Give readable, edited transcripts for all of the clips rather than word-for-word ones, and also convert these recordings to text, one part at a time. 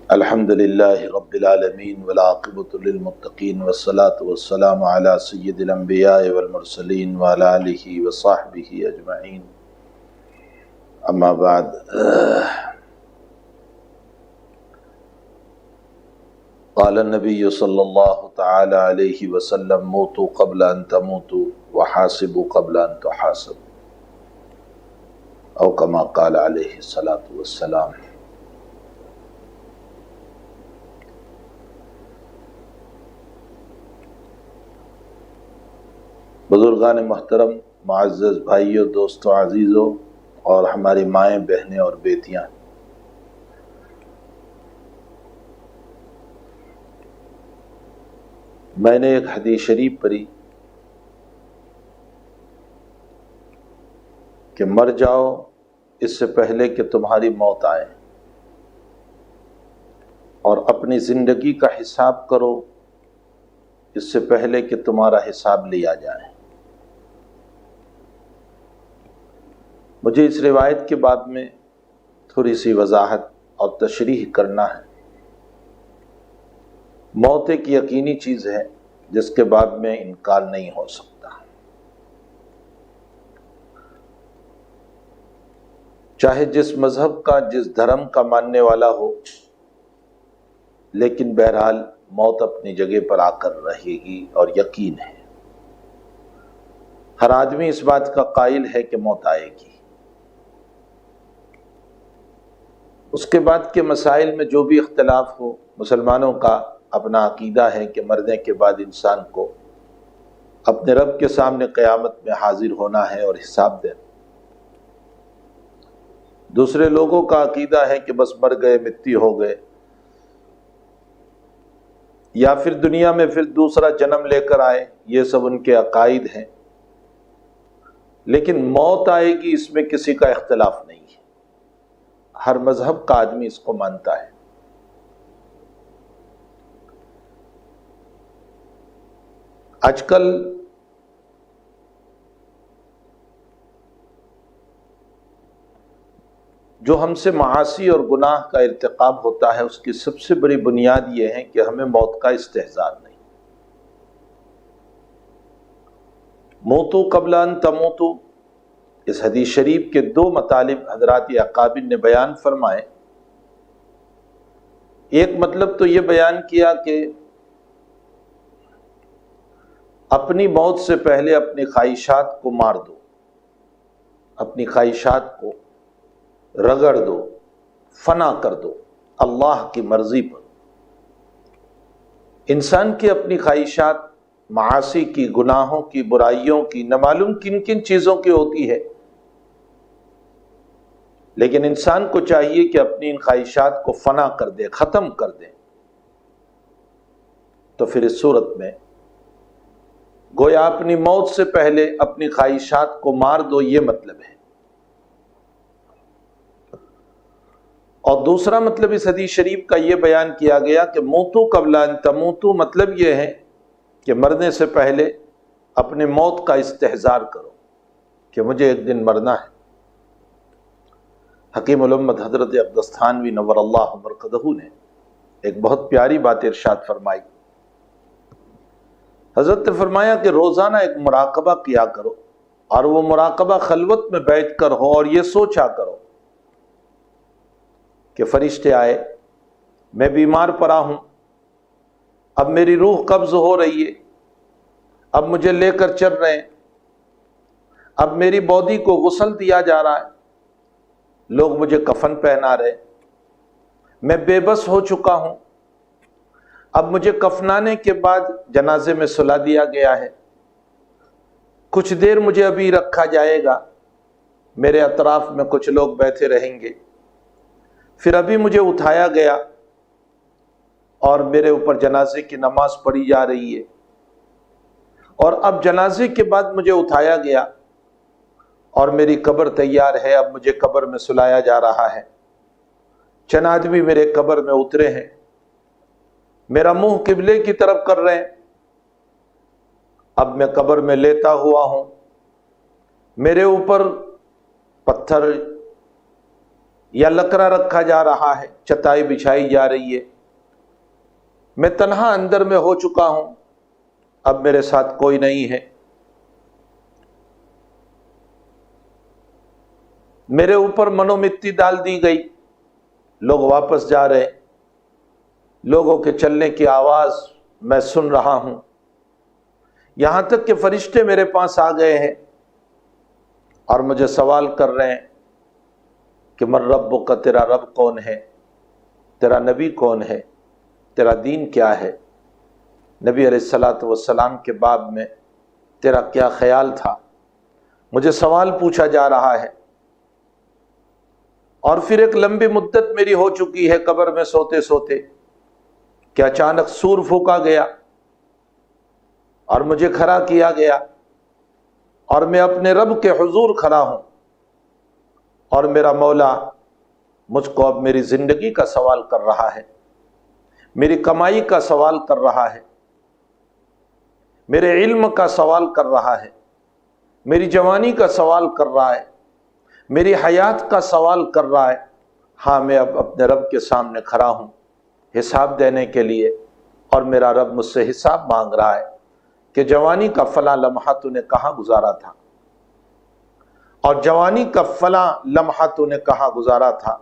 الحمد للہ رب العالمین والعاقبۃ للمتقین والصلاة والسلام علی سید الانبیاء والمرسلین وعلی آلہ وصحبہ اجمعین، اما بعد۔ قال النبی صلی اللہ تعالی علیہ وسلم: موتوا قبل ان تموتوا وحاسبوا قبل ان تحاسبوا، او کما قال علیہ الصلاۃ والسلام۔ بزرگان محترم، معزز بھائیوں، دوستوں، عزیزوں اور ہماری مائیں، بہنیں اور بیٹیاں، میں نے ایک حدیث شریف پڑھی کہ مر جاؤ اس سے پہلے کہ تمہاری موت آئے، اور اپنی زندگی کا حساب کرو اس سے پہلے کہ تمہارا حساب لیا جائے۔ مجھے اس روایت کے بعد میں تھوڑی سی وضاحت اور تشریح کرنا ہے۔ موت ایک یقینی چیز ہے جس کے بعد میں انکار نہیں ہو سکتا، چاہے جس مذہب کا، جس دھرم کا ماننے والا ہو، لیکن بہرحال موت اپنی جگہ پر آ کر رہے گی اور یقین ہے۔ ہر آدمی اس بات کا قائل ہے کہ موت آئے گی۔ اس کے بعد کے مسائل میں جو بھی اختلاف ہو، مسلمانوں کا اپنا عقیدہ ہے کہ مرنے کے بعد انسان کو اپنے رب کے سامنے قیامت میں حاضر ہونا ہے اور حساب دینا۔ دوسرے لوگوں کا عقیدہ ہے کہ بس مر گئے، مٹی ہو گئے، یا پھر دنیا میں پھر دوسرا جنم لے کر آئے۔ یہ سب ان کے عقائد ہیں، لیکن موت آئے گی اس میں کسی کا اختلاف نہیں ہے۔ ہر مذہب کا آدمی اس کو مانتا ہے۔ آج کل جو ہم سے معاصی اور گناہ کا ارتکاب ہوتا ہے، اس کی سب سے بڑی بنیاد یہ ہے کہ ہمیں موت کا استحضار نہیں۔ موتوا قبل ان تموتوا، اس حدیث شریف کے دو مطالب حضرات اکابر نے بیان فرمائے۔ ایک مطلب تو یہ بیان کیا کہ اپنی موت سے پہلے اپنی خواہشات کو مار دو، اپنی خواہشات کو رگڑ دو، فنا کر دو اللہ کی مرضی پر۔ انسان کی اپنی خواہشات معاصی کی، گناہوں کی، برائیوں کی، نہ معلوم کن کن چیزوں کی ہوتی ہے، لیکن انسان کو چاہیے کہ اپنی ان خواہشات کو فنا کر دے، ختم کر دے۔ تو پھر اس صورت میں گویا اپنی موت سے پہلے اپنی خواہشات کو مار دو، یہ مطلب ہے۔ اور دوسرا مطلب اس حدیث شریف کا یہ بیان کیا گیا کہ موتوا قبل ان تموتوا، مطلب یہ ہے کہ مرنے سے پہلے اپنے موت کا استحضار کرو کہ مجھے ایک دن مرنا ہے۔ حکیم الامت حضرت اقدس تھانوی نور اللہ مرقدہ نے ایک بہت پیاری بات ارشاد فرمائی۔ حضرت نے فرمایا کہ روزانہ ایک مراقبہ کیا کرو، اور وہ مراقبہ خلوت میں بیٹھ کر ہو، اور یہ سوچا کرو کہ فرشتے آئے، میں بیمار پڑا ہوں، اب میری روح قبض ہو رہی ہے، اب مجھے لے کر چل رہے ہیں، اب میری باڈی کو غسل دیا جا رہا ہے، لوگ مجھے کفن پہنا رہے، میں بے بس ہو چکا ہوں، اب مجھے کفنانے کے بعد جنازے میں سلا دیا گیا ہے، کچھ دیر مجھے ابھی رکھا جائے گا، میرے اطراف میں کچھ لوگ بیٹھے رہیں گے، پھر ابھی مجھے اٹھایا گیا اور میرے اوپر جنازے کی نماز پڑھی جا رہی ہے، اور اب جنازے کے بعد مجھے اٹھایا گیا اور میری قبر تیار ہے، اب مجھے قبر میں سلایا جا رہا ہے۔ چند آدمی میرے قبر میں اترے ہیں، میرا منہ قبلے کی طرف کر رہے ہیں، اب میں قبر میں لیتا ہوا ہوں، میرے اوپر پتھر یا لکڑا رکھا جا رہا ہے، چٹائی بچھائی جا رہی ہے، میں تنہا اندر میں ہو چکا ہوں، اب میرے ساتھ کوئی نہیں ہے، میرے اوپر منو مٹی ڈال دی گئی، لوگ واپس جا رہے، لوگوں کے چلنے کی آواز میں سن رہا ہوں، یہاں تک کہ فرشتے میرے پاس آ گئے ہیں اور مجھے سوال کر رہے ہیں کہ من ربک، تیرا رب کون ہے، تیرا نبی کون ہے، تیرا دین کیا ہے، نبی علیہ الصلوۃ والسلام کے باب میں تیرا کیا خیال تھا، مجھے سوال پوچھا جا رہا ہے۔ اور پھر ایک لمبی مدت میری ہو چکی ہے قبر میں سوتے سوتے کہ اچانک سور پھونکا گیا اور مجھے کھڑا کیا گیا اور میں اپنے رب کے حضور کھڑا ہوں، اور میرا مولا مجھ کو اب میری زندگی کا سوال کر رہا ہے، میری کمائی کا سوال کر رہا ہے، میرے علم کا سوال کر رہا ہے، میری جوانی کا سوال کر رہا ہے، میری حیات کا سوال کر رہا ہے۔ ہاں، میں اب اپنے رب کے سامنے کھڑا ہوں حساب دینے کے لیے، اور میرا رب مجھ سے حساب مانگ رہا ہے کہ جوانی کا فلاں لمحہ تو نے کہاں گزارا تھا، اور جوانی کا فلاں لمحہ تو نے کہاں گزارا تھا،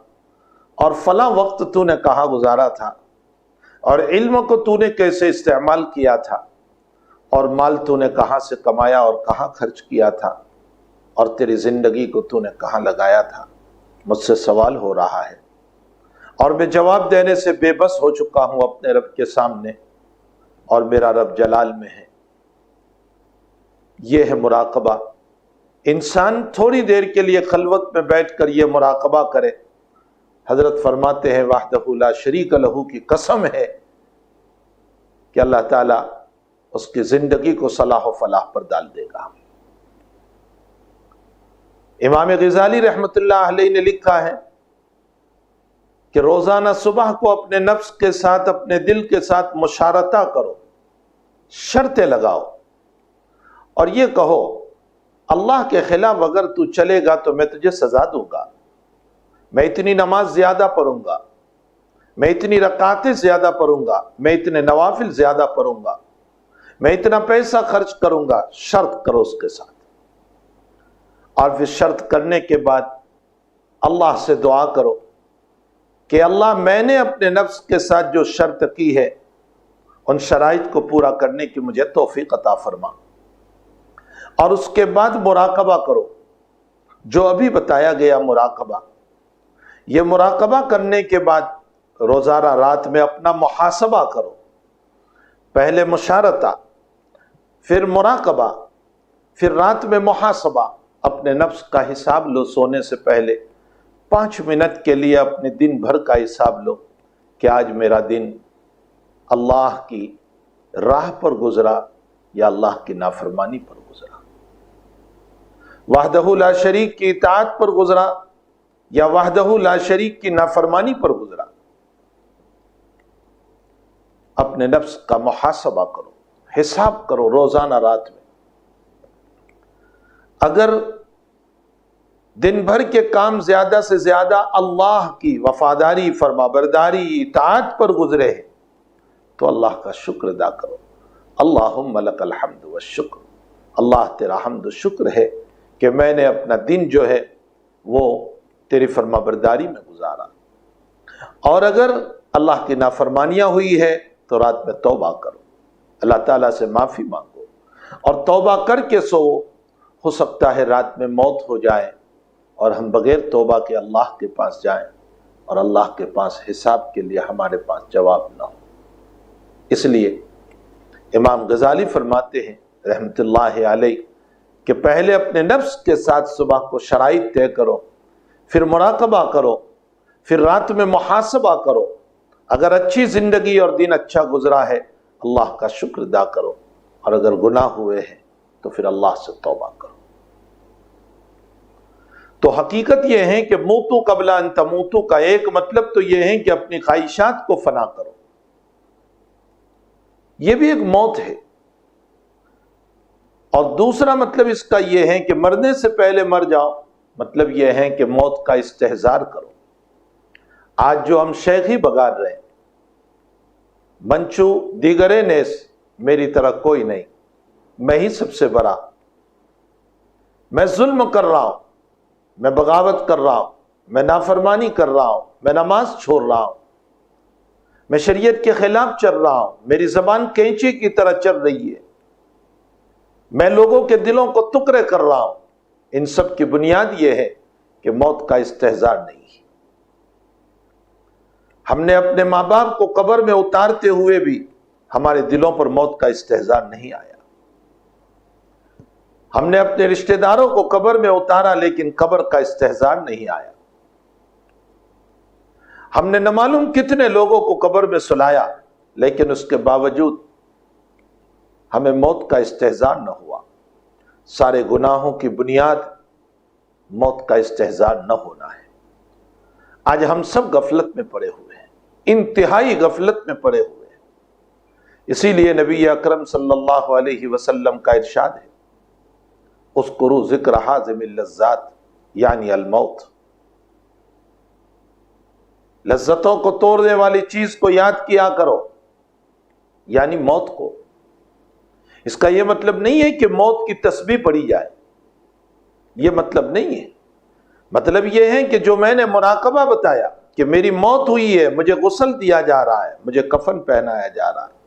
اور فلاں وقت تو نے کہاں گزارا تھا، اور علم کو تو نے کیسے استعمال کیا تھا، اور مال تو نے کہاں سے کمایا اور کہاں خرچ کیا تھا، اور تیری زندگی کو تو نے کہاں لگایا تھا۔ مجھ سے سوال ہو رہا ہے اور میں جواب دینے سے بے بس ہو چکا ہوں اپنے رب کے سامنے، اور میرا رب جلال میں ہے۔ یہ ہے مراقبہ۔ انسان تھوڑی دیر کے لیے خلوت میں بیٹھ کر یہ مراقبہ کرے۔ حضرت فرماتے ہیں وحدہ لا شریک لہ کی قسم ہے کہ اللہ تعالیٰ اس کی زندگی کو صلاح و فلاح پر ڈال دے گا۔ امام غزالی رحمت اللہ علیہ نے لکھا ہے کہ روزانہ صبح کو اپنے نفس کے ساتھ، اپنے دل کے ساتھ مشارطہ کرو، شرطیں لگاؤ، اور یہ کہو اللہ کے خلاف اگر تو چلے گا تو میں تجھے سزا دوں گا، میں اتنی نماز زیادہ پڑھوں گا، میں اتنی رکعتیں زیادہ پڑھوں گا، میں اتنے نوافل زیادہ پڑھوں گا، میں اتنا پیسہ خرچ کروں گا۔ شرط کرو اس کے ساتھ، اور پھر شرط کرنے کے بعد اللہ سے دعا کرو کہ اللہ میں نے اپنے نفس کے ساتھ جو شرط کی ہے ان شرائط کو پورا کرنے کی مجھے توفیق عطا فرما۔ اور اس کے بعد مراقبہ کرو، جو ابھی بتایا گیا مراقبہ۔ یہ مراقبہ کرنے کے بعد روزانہ رات میں اپنا محاسبہ کرو، پہلے مشارطہ، پھر مراقبہ، پھر رات میں محاسبہ، اپنے نفس کا حساب لو۔ سونے سے پہلے 5 منٹ کے لیے اپنے دن بھر کا حساب لو کہ آج میرا دن اللہ کی راہ پر گزرا یا اللہ کی نافرمانی پر گزرا، وحدہ لا شریک کی اطاعت پر گزرا یا وحدہ لا شریک کی نافرمانی پر گزرا۔ اپنے نفس کا محاسبہ کرو، حساب کرو روزانہ رات میں۔ اگر دن بھر کے کام زیادہ سے زیادہ اللہ کی وفاداری، فرمانبرداری، اطاعت پر گزرے ہیں تو اللہ کا شکر ادا کرو۔ اللہم لک الحمد والشکر، اللہ تیرا حمد و شکر ہے کہ میں نے اپنا دن جو ہے وہ تیری فرمانبرداری میں گزارا۔ اور اگر اللہ کی نافرمانیاں ہوئی ہے تو رات میں توبہ کرو، اللہ تعالیٰ سے معافی مانگو، اور توبہ کر کے سو۔ ہو سکتا ہے رات میں موت ہو جائے اور ہم بغیر توبہ کے اللہ کے پاس جائیں، اور اللہ کے پاس حساب کے لیے ہمارے پاس جواب نہ ہو۔ اس لیے امام غزالی فرماتے ہیں رحمت اللہ علیہ کہ پہلے اپنے نفس کے ساتھ صبح کو شرائط طے کرو، پھر مراقبہ کرو، پھر رات میں محاسبہ کرو۔ اگر اچھی زندگی اور دن اچھا گزرا ہے اللہ کا شکر ادا کرو، اور اگر گناہ ہوئے ہیں تو پھر اللہ سے توبہ کرو۔ تو حقیقت یہ ہے کہ موتو قبل ان تموتو کا ایک مطلب تو یہ ہے کہ اپنی خواہشات کو فنا کرو، یہ بھی ایک موت ہے، اور دوسرا مطلب اس کا یہ ہے کہ مرنے سے پہلے مر جاؤ، مطلب یہ ہے کہ موت کا استحضار کرو، آج جو ہم شیخی بگار رہے ہیں، منچو دیگرے نیس میری طرح کوئی نہیں، میں ہی سب سے بڑا، میں ظلم کر رہا ہوں، میں بغاوت کر رہا ہوں، میں نافرمانی کر رہا ہوں، میں نماز چھوڑ رہا ہوں، میں شریعت کے خلاف چل رہا ہوں، میری زبان کینچی کی طرح چل رہی ہے، میں لوگوں کے دلوں کو ٹکڑے کر رہا ہوں۔ ان سب کی بنیاد یہ ہے کہ موت کا استحضار نہیں ہے۔ ہم نے اپنے ماں باپ کو قبر میں اتارتے ہوئے بھی ہمارے دلوں پر موت کا استحضار نہیں آیا۔ ہم نے اپنے رشتہ داروں کو قبر میں اتارا لیکن قبر کا استحضار نہیں آیا۔ ہم نے نہ معلوم کتنے لوگوں کو قبر میں سلایا لیکن اس کے باوجود ہمیں موت کا استحضار نہ ہوا۔ سارے گناہوں کی بنیاد موت کا استحضار نہ ہونا ہے۔ آج ہم سب غفلت میں پڑے ہوئے ہیں، انتہائی غفلت میں پڑے ہوئے ہیں۔ اسی لیے نبی اکرم صلی اللہ علیہ وسلم کا ارشاد ہے، اذکروا ذکر حازم اللذات یعنی الموت، لذتوں کو توڑنے والی چیز کو یاد کیا کرو، یعنی موت کو۔ اس کا یہ مطلب نہیں ہے کہ موت کی تسبیح پڑھی جائے، یہ مطلب نہیں ہے۔ مطلب یہ ہے کہ جو میں نے مراقبہ بتایا کہ میری موت ہوئی ہے، مجھے غسل دیا جا رہا ہے، مجھے کفن پہنایا جا رہا ہے،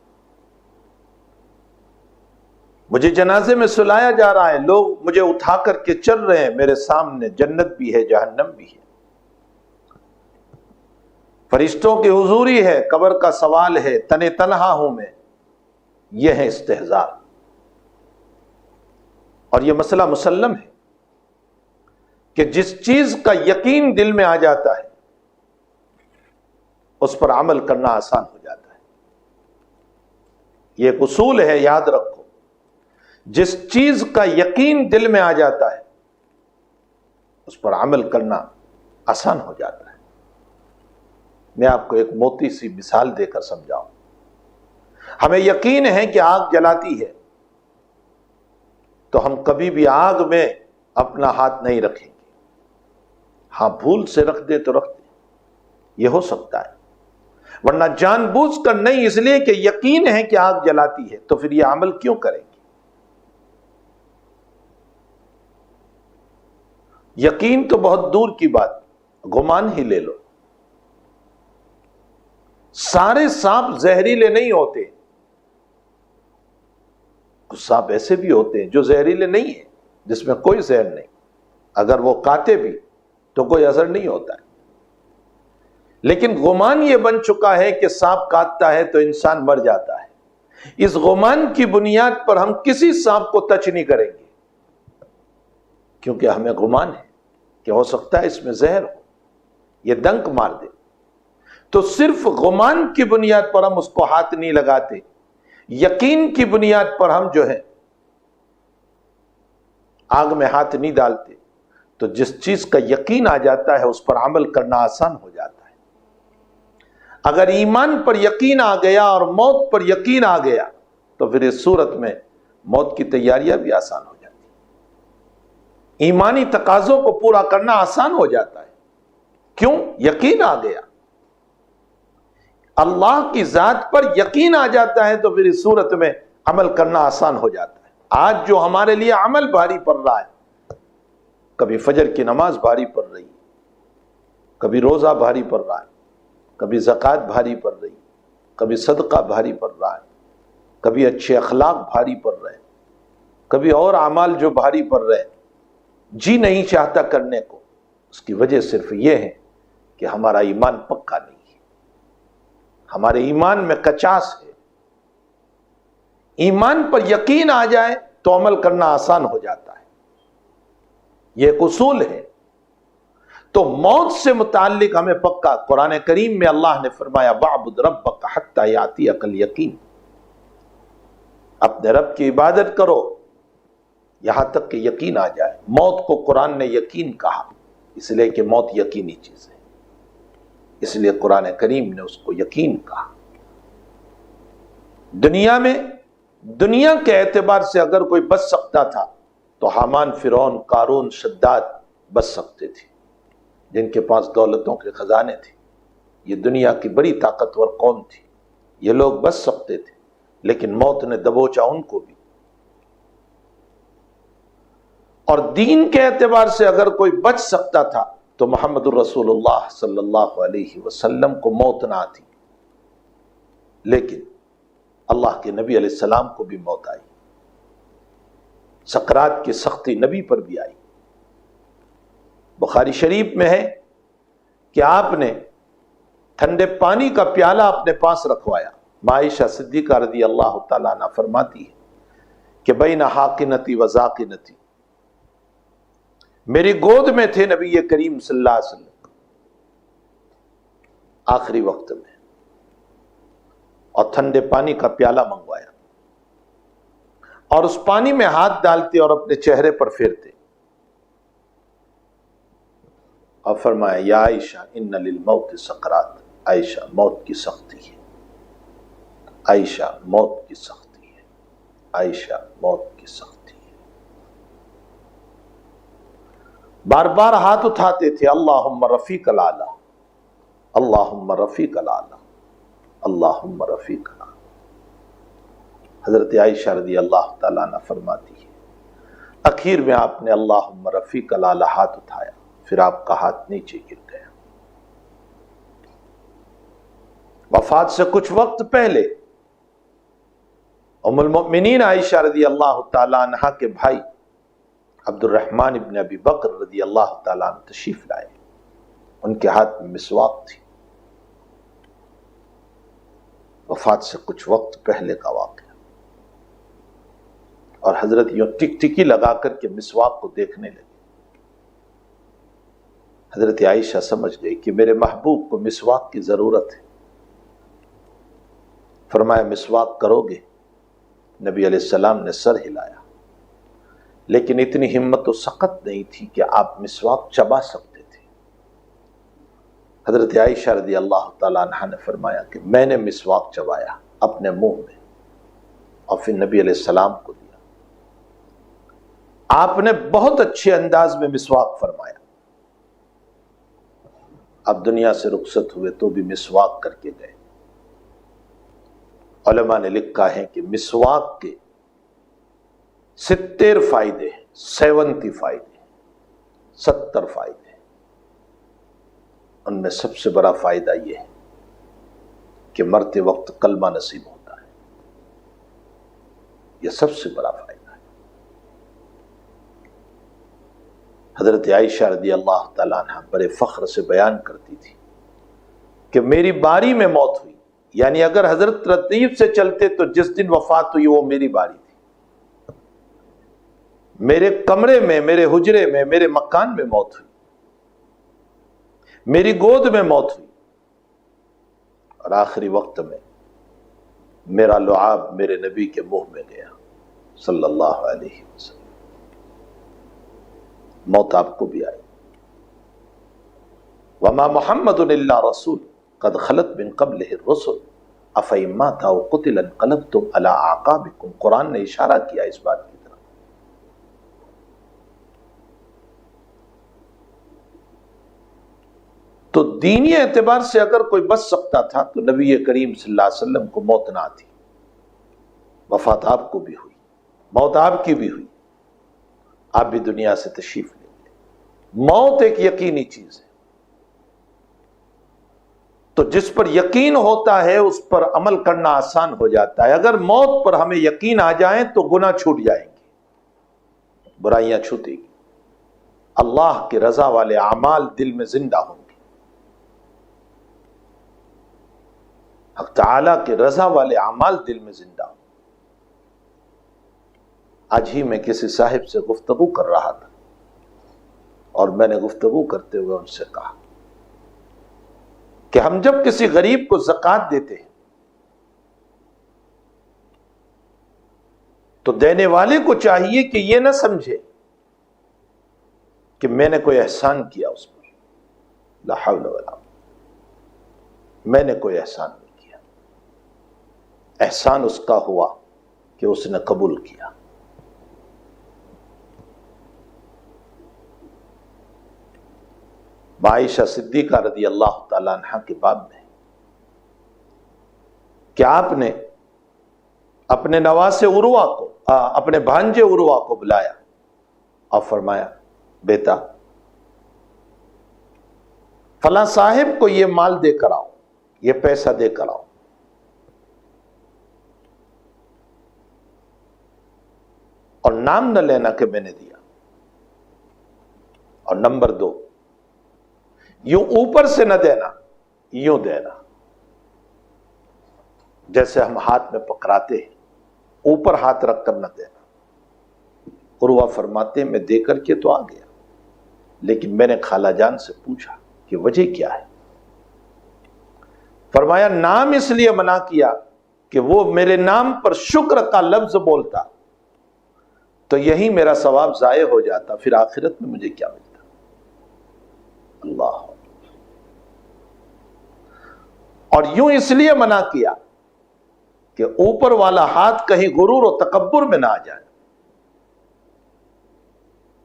مجھے جنازے میں سلایا جا رہا ہے، لوگ مجھے اٹھا کر کے چل رہے ہیں، میرے سامنے جنت بھی ہے، جہنم بھی ہے، فرشتوں کی حضوری ہے، قبر کا سوال ہے، تن تنہا ہوں میں۔ یہ ہے استحضار، اور یہ مسئلہ مسلم ہے کہ جس چیز کا یقین دل میں آ جاتا ہے اس پر عمل کرنا آسان ہو جاتا ہے۔ یہ ایک اصول ہے، یاد رکھو، جس چیز کا یقین دل میں آ جاتا ہے اس پر عمل کرنا آسان ہو جاتا ہے۔ میں آپ کو ایک موٹی سی مثال دے کر سمجھاؤں۔ ہمیں یقین ہے کہ آگ جلاتی ہے تو ہم کبھی بھی آگ میں اپنا ہاتھ نہیں رکھیں گے۔ ہاں، بھول سے رکھ دے تو رکھ دے، یہ ہو سکتا ہے، ورنہ جان بوجھ کر نہیں، اس لیے کہ یقین ہے کہ آگ جلاتی ہے، تو پھر یہ عمل کیوں کریں گے؟ یقین تو بہت دور کی بات، گمان ہی لے لو۔ سارے سانپ زہریلے نہیں ہوتے، کچھ سانپ ایسے بھی ہوتے ہیں جو زہریلے نہیں ہیں، جس میں کوئی زہر نہیں، اگر وہ کاٹے بھی تو کوئی اثر نہیں ہوتا ہے۔ لیکن گمان یہ بن چکا ہے کہ سانپ کاٹتا ہے تو انسان مر جاتا ہے۔ اس گمان کی بنیاد پر ہم کسی سانپ کو ٹچ نہیں کریں گے، کیونکہ ہمیں گمان ہے کہ ہو سکتا ہے اس میں زہر ہو، یہ ڈنک مار دے۔ تو صرف گمان کی بنیاد پر ہم اس کو ہاتھ نہیں لگاتے، یقین کی بنیاد پر ہم جو ہے آگ میں ہاتھ نہیں ڈالتے۔ تو جس چیز کا یقین آ جاتا ہے اس پر عمل کرنا آسان ہو جاتا ہے۔ اگر ایمان پر یقین آ گیا اور موت پر یقین آ گیا تو پھر اس صورت میں موت کی تیاریاں بھی آسان ہو جاتی ہیں، ایمانی تقاضوں کو پورا کرنا آسان ہو جاتا ہے۔ کیوں؟ یقین آ گیا، اللہ کی ذات پر یقین آ جاتا ہے تو پھر اس صورت میں عمل کرنا آسان ہو جاتا ہے۔ آج جو ہمارے لیے عمل بھاری پڑ رہا ہے، کبھی فجر کی نماز بھاری پڑ رہی ہے، کبھی روزہ بھاری پڑ رہا ہے، کبھی زکوٰۃ بھاری پڑ رہی ہے، کبھی صدقہ بھاری پڑ رہا ہے، کبھی اچھے اخلاق بھاری پڑ رہے ہیں، کبھی اور اعمال جو بھاری پڑ رہے ہیں، جی نہیں چاہتا کرنے کو۔ اس کی وجہ صرف یہ ہے کہ ہمارا ایمان پکا نہیں ہے، ہمارے ایمان میں کچاس ہے۔ ایمان پر یقین آ جائے تو عمل کرنا آسان ہو جاتا ہے، یہ ایک اصول ہے۔ تو موت سے متعلق ہمیں پکا، قرآن کریم میں اللہ نے فرمایا وَاعْبُدْ رَبَّكَ حَتَّى يَأْتِيَكَ الْيَقِينُ، اپنے رب کی عبادت کرو یہاں تک کہ یقین آ جائے۔ موت کو قرآن نے یقین کہا، اس لیے کہ موت یقینی چیز ہے، اس لیے قرآن کریم نے اس کو یقین کہا۔ دنیا میں، دنیا کے اعتبار سے اگر کوئی بچ سکتا تھا تو حامان، فرعون، قارون، شداد بچ سکتے تھے، جن کے پاس دولتوں کے خزانے تھے۔ یہ دنیا کی بڑی طاقتور قوم تھی، یہ لوگ بچ سکتے تھے، لیکن موت نے دبوچا ان کو بھی۔ اور دین کے اعتبار سے اگر کوئی بچ سکتا تھا تو محمد الرسول اللہ صلی اللہ علیہ وسلم کو موت نہ آتی، لیکن اللہ کے نبی علیہ السلام کو بھی موت آئی، سکرات کی سختی نبی پر بھی آئی۔ بخاری شریف میں ہے کہ آپ نے ٹھنڈے پانی کا پیالہ اپنے پاس رکھوایا۔ عائشہ صدیقہ رضی اللہ تعالیٰ عنہ فرماتی ہے کہ بین حاقنتی و ذاقنتی، میری گود میں تھے نبی کریم صلی اللہ علیہ وسلم آخری وقت میں، اور ٹھنڈے پانی کا پیالہ منگوایا، اور اس پانی میں ہاتھ ڈالتے اور اپنے چہرے پر پھیرتے، اور فرمایا یا عائشہ ان للموت سکرات، عائشہ موت کی سختی ہے، عائشہ موت کی سختی ہے، عائشہ موت کی سختی ہے۔ بار بار ہاتھ اٹھاتے تھے، اللہم رفیق الاعلی، اللہم رفیق الاعلی، اللہم رفیق الاعلی۔ حضرت عائشہ رضی اللہ تعالیٰ عنہ فرماتی ہے اخیر میں آپ نے اللہم رفیق الاعلی ہاتھ اٹھایا، پھر آپ کا ہاتھ نیچے گر گیا۔ وفات سے کچھ وقت پہلے ام المؤمنین عائشہ رضی اللہ تعالیٰ عنہ کے بھائی عبد الرحمن ابن ابی بکر رضی اللہ تعالیٰ عنہ تشریف لائے، ان کے ہاتھ میں مسواک تھی، وفات سے کچھ وقت پہلے کا واقعہ، اور حضرت یوں ٹک ٹکی لگا کر کے مسواک کو دیکھنے لگے۔ حضرت عائشہ سمجھ گئی کہ میرے محبوب کو مسواک کی ضرورت ہے، فرمایا مسواک کرو گے؟ نبی علیہ السلام نے سر ہلایا، لیکن اتنی ہمت و سخت نہیں تھی کہ آپ مسواک چبا سکتے تھے۔ حضرت عائشہ رضی اللہ تعالیٰ عنہ نے فرمایا کہ میں نے مسواک چبایا اپنے منہ میں، اور پھر نبی علیہ السلام کو دیا۔ آپ نے بہت اچھے انداز میں مسواک فرمایا۔ اب دنیا سے رخصت ہوئے تو بھی مسواک کر کے گئے۔ علماء نے لکھا ہے کہ مسواک کے 70 فائدے، 70 فائدے، 70 فائدے، ان میں سب سے بڑا فائدہ یہ ہے کہ مرتے وقت کلمہ نصیب ہوتا ہے، یہ سب سے بڑا فائدہ ہے۔ حضرت عائشہ رضی اللہ تعالیٰ عنہ بڑے فخر سے بیان کرتی تھی کہ میری باری میں موت ہوئی، یعنی اگر حضرت ترتیب سے چلتے تو جس دن وفات ہوئی وہ میری باری تھی، میرے کمرے میں، میرے حجرے میں، میرے مکان میں موت ہوئی، میری گود میں موت ہوئی، اور آخری وقت میں میرا لعاب میرے نبی کے منہ میں گیا صلی اللہ علیہ وسلم۔ موت آپ کو بھی آئی۔ وما محمد الا رسول قد خلت من قبلہ الرسل افئن مات او قتل انقلبتم علی اعقابکم، قرآن نے اشارہ کیا اس بات کی طرف۔ تو دینی اعتبار سے اگر کوئی بچ سکتا تھا تو نبی کریم صلی اللہ علیہ وسلم کو موت نہ آتی۔ وفات آپ کو بھی ہوئی، موت آپ کی بھی ہوئی، آپ بھی دنیا سے تشریف لے گئے۔ موت ایک یقینی چیز ہے، تو جس پر یقین ہوتا ہے اس پر عمل کرنا آسان ہو جاتا ہے۔ اگر موت پر ہمیں یقین آ جائیں تو گناہ چھوٹ جائیں گے، برائیاں چھوٹیں گی، اللہ کی رضا والے اعمال دل میں زندہ ہوں گے، حق تعالیٰ کے رضا والے اعمال دل میں زندہ ہوں۔ آج ہی میں کسی صاحب سے گفتگو کر رہا تھا، اور میں نے گفتگو کرتے ہوئے ان سے کہا کہ ہم جب کسی غریب کو زکوٰۃ دیتے ہیں تو دینے والے کو چاہیے کہ یہ نہ سمجھے کہ میں نے کوئی احسان کیا اس پر، لا حول ولا قوة، میں نے کوئی احسان نہیں کیا، احسان اس کا ہوا کہ اس نے قبول کیا۔ عائشہ صدیقہ رضی اللہ تعالیٰ عنہ کے باب میں کہ آپ نے اپنے نواسے عروہ کو، اپنے بھانجے عروہ کو بلایا اور فرمایا بیٹا فلاں صاحب کو یہ مال دے کر آؤ، یہ پیسہ دے کر آؤ۔ اور نام نہ لینا کہ میں نے دیا۔ اور نمبر 2، یوں اوپر سے نہ دینا، یوں دینا، جیسے ہم ہاتھ میں پکڑاتے ہیں، اوپر ہاتھ رکھ کر نہ دینا۔ عروہ فرماتے میں دے کر کے تو آ گیا، لیکن میں نے خالہ جان سے پوچھا کہ وجہ کیا ہے؟ فرمایا نام اس لیے منع کیا کہ وہ میرے نام پر شکر کا لفظ بولتا تو یہی میرا ثواب ضائع ہو جاتا، پھر آخرت میں مجھے کیا ملتا۔ اللہ۔ اور یوں اس لیے منع کیا کہ اوپر والا ہاتھ کہیں غرور و تکبر میں نہ آ جائے،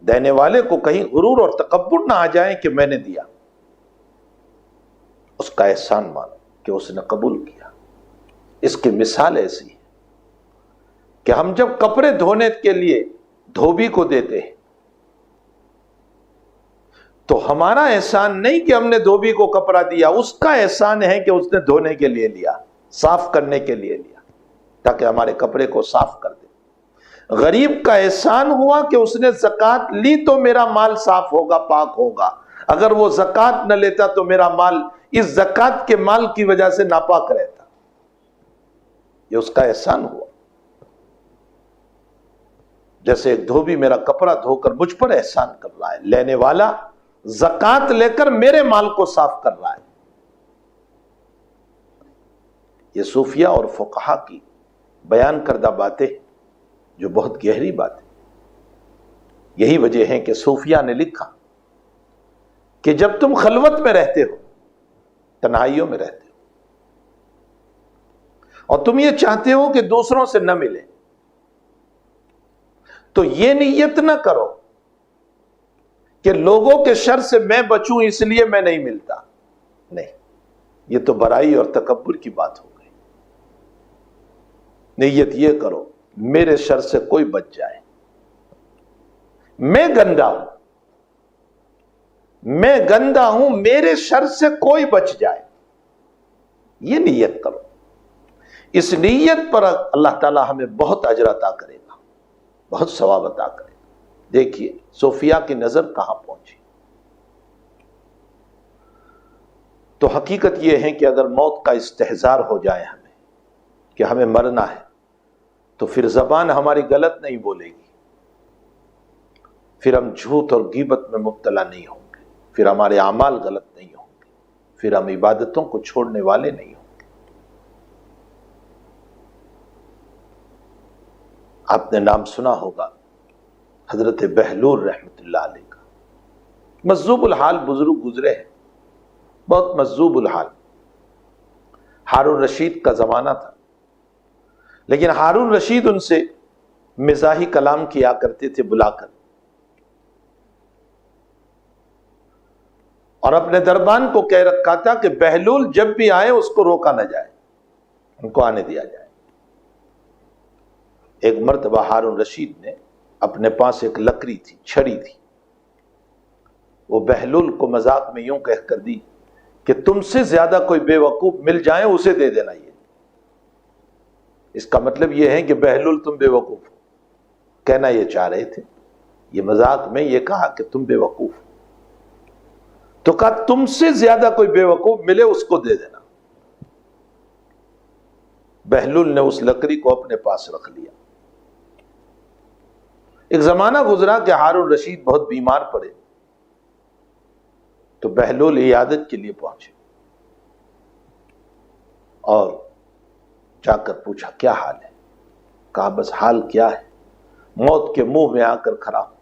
دینے والے کو کہیں غرور اور تکبر نہ آ جائے کہ میں نے دیا، اس کا احسان مانو کہ اس نے قبول کیا۔ اس کی مثال ایسی ہے کہ ہم جب کپڑے دھونے کے لیے دھوبی کو دیتے ہیں تو ہمارا احسان نہیں کہ ہم نے دھوبی کو کپڑا دیا، اس کا احسان ہے کہ اس نے دھونے کے لیے لیا، صاف کرنے کے لیے لیا تاکہ ہمارے کپڑے کو صاف کر دے۔ غریب کا احسان ہوا کہ اس نے زکوٰۃ لی تو میرا مال صاف ہوگا، پاک ہوگا، اگر وہ زکوٰۃ نہ لیتا تو میرا مال اس زکوٰۃ کے مال کی وجہ سے ناپاک رہتا۔ یہ اس کا احسان ہوا۔ جیسے ایک دھوبی میرا کپڑا دھو کر مجھ پر احسان کر رہا ہے، لینے والا زکوٰۃ لے کر میرے مال کو صاف کر رہا ہے۔ یہ صوفیہ اور فقہا کی بیان کردہ باتیں جو بہت گہری باتیں، یہی وجہ ہے کہ صوفیہ نے لکھا کہ جب تم خلوت میں رہتے ہو، تنہائیوں میں رہتے ہو، اور تم یہ چاہتے ہو کہ دوسروں سے نہ ملے، تو یہ نیت نہ کرو کہ لوگوں کے شر سے میں بچوں اس لیے میں نہیں ملتا، نہیں، یہ تو برائی اور تکبر کی بات ہو گئی۔ نیت یہ کرو میرے شر سے کوئی بچ جائے، میں گندا ہوں، میں گندا ہوں، میرے شر سے کوئی بچ جائے، یہ نیت کرو۔ اس نیت پر اللہ تعالی ہمیں بہت اجر عطا کرے گا، بہت ثواب عطا کرے گا۔ دیکھیے صوفیہ کی نظر کہاں پہنچی۔ تو حقیقت یہ ہے کہ اگر موت کا استحضار ہو جائے ہمیں کہ ہمیں مرنا ہے، تو پھر زبان ہماری غلط نہیں بولے گی، پھر ہم جھوٹ اور غیبت میں مبتلا نہیں ہوں گے، پھر ہمارے اعمال غلط نہیں ہوں گے، پھر ہم عبادتوں کو چھوڑنے والے نہیں ہوں گے۔ آپ نے نام سنا ہوگا حضرت بہلول رحمت اللہ علیہ کا، مجذوب الحال بزرگ گزرے ہیں، بہت مجذوب الحال۔ ہارون رشید کا زمانہ تھا، لیکن ہارون رشید ان سے مزاحی کلام کیا کرتے تھے بلا کر، اور اپنے دربان کو کہہ رکھا تھا کہ بہلول جب بھی آئے اس کو روکا نہ جائے، ان کو آنے دیا جائے۔ ایک مرتبہ ہارون رشید نے اپنے پاس ایک لکڑی تھی، چھڑی تھی، وہ بہلول کو مذاق میں یوں کہہ کر دی کہ تم سے زیادہ کوئی بے وقوف مل جائے اسے دے دینا۔ یہ اس کا مطلب یہ ہے کہ بہلول تم بے وقوف ہو، کہنا یہ چاہ رہے تھے، یہ مذاق میں یہ کہا کہ تم بے وقوف ہو، تو کہا تم سے زیادہ کوئی بے وقوف ملے اس کو دے دینا۔ بہلول نے اس لکڑی کو اپنے پاس رکھ لیا۔ ایک زمانہ گزرا کہ ہارون رشید بہت بیمار پڑے، تو بہلول عیادت کے لیے پہنچے اور جا کر پوچھا کیا حال ہے؟ کہا بس حال کیا ہے، موت کے منہ میں آ کر کھڑا ہوں،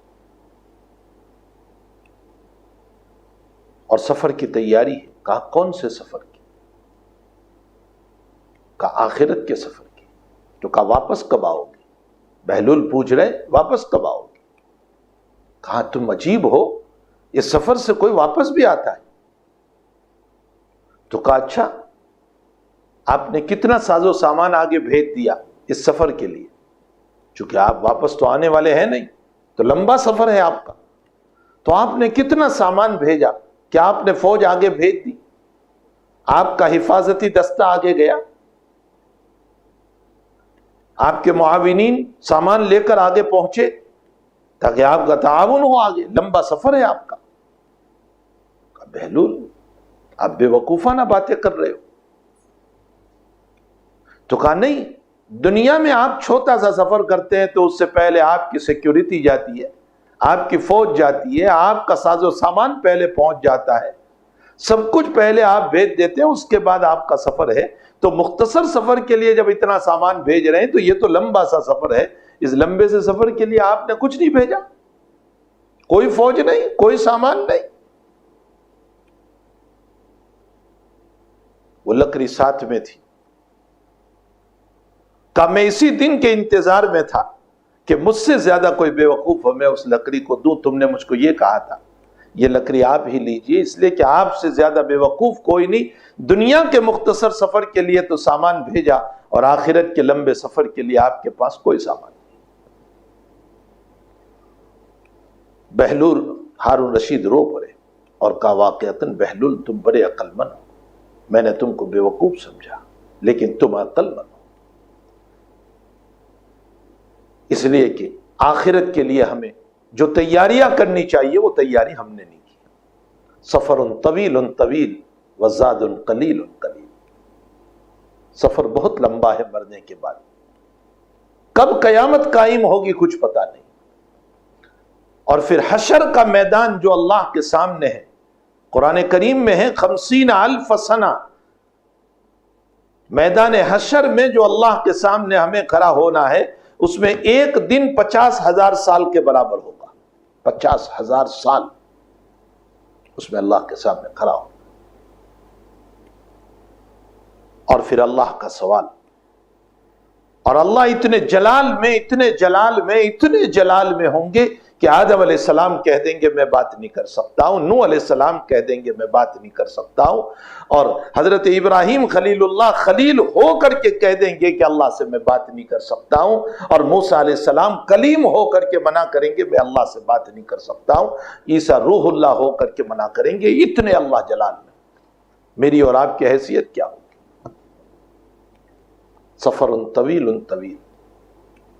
اور سفر کی تیاری ہے۔ کہا کون سے سفر کی؟ کہا آخرت کے سفر کی۔ تو کہا واپس کب آؤ گے؟ بہلول پوچھ رہے واپس کب آؤ گے؟ کہا تم عجیب ہو، اس سفر سے کوئی واپس بھی آتا ہے؟ تو کہا اچھا آپ نے کتنا ساز و سامان آگے بھیج دیا اس سفر کے لیے، چونکہ آپ واپس تو آنے والے ہیں نہیں، تو لمبا سفر ہے آپ کا، تو آپ نے کتنا سامان بھیجا، کیا آپ نے فوج آگے بھیج دی، آپ کا حفاظتی دستہ آگے گیا، آپ کے معاونین سامان لے کر آگے پہنچے تاکہ آپ کا تعاون ہو آگے، لمبا سفر ہے آپ کا۔ بہلول آپ بے وقوفانہ باتیں کر رہے ہو۔ تو کہا نہیں، دنیا میں آپ چھوٹا سا سفر کرتے ہیں تو اس سے پہلے آپ کی سیکیورٹی جاتی ہے، آپ کی فوج جاتی ہے، آپ کا ساز و سامان پہلے پہنچ جاتا ہے، سب کچھ پہلے آپ بھیج دیتے ہیں، اس کے بعد آپ کا سفر ہے۔ تو مختصر سفر کے لیے جب اتنا سامان بھیج رہے ہیں تو یہ تو لمبا سا سفر ہے، اس لمبے سے سفر کے لیے آپ نے کچھ نہیں بھیجا، کوئی فوج نہیں، کوئی سامان نہیں۔ وہ لکڑی ساتھ میں تھی، کہ میں اسی دن کے انتظار میں تھا کہ مجھ سے زیادہ کوئی بے وقوف ہو میں اس لکڑی کو دوں، تم نے مجھ کو یہ کہا تھا، یہ لکڑی آپ ہی لیجئے، اس لیے کہ آپ سے زیادہ بے وقوف کوئی نہیں۔ دنیا کے مختصر سفر کے لیے تو سامان بھیجا، اور آخرت کے لمبے سفر کے لیے آپ کے پاس کوئی سامان نہیں۔ بہلول ہارون رشید رو پڑے اور کہا واقعتاً بہلول تم بڑے عقل مند ہو، میں نے تم کو بے وقوف سمجھا لیکن تم عقل مند ہو، اس لیے کہ آخرت کے لیے ہمیں جو تیاریاں کرنی چاہیے وہ تیاری ہم نے نہیں کی۔ سفر طویل طویل وزاد قلیل قلیل، سفر بہت لمبا ہے مرنے کے بعد، کب قیامت قائم ہوگی کچھ پتہ نہیں، اور پھر حشر کا میدان جو اللہ کے سامنے ہے، قرآن کریم میں ہے 50,000 سنہ، میدان حشر میں جو اللہ کے سامنے ہمیں کھڑا ہونا ہے، اس میں ایک دن 50,000 سال کے برابر ہوگا، 50,000 سال اس میں اللہ کے سامنے کھڑا ہوگا، اور پھر اللہ کا سوال، اور اللہ اتنے جلال میں اتنے جلال میں اتنے جلال میں ہوں گے کہ آدم علیہ السلام کہہ دیں گے میں بات نہیں کر سکتا ہوں، نوح علیہ السلام کہہ دیں گے میں بات نہیں کر سکتا ہوں، اور حضرت ابراہیم خلیل اللہ خلیل ہو کر کے کہہ دیں گے کہ اللہ سے میں بات نہیں کر سکتا ہوں، اور موسیٰ علیہ السلام کلیم ہو کر کے منع کریں گے میں اللہ سے بات نہیں کر سکتا ہوں، عیسیٰ روح اللہ ہو کر کے منع کریں گے، اتنے اللہ جلال میں میری اور آپ کی حیثیت کیا ہوگی؟ سفر طویل طویل،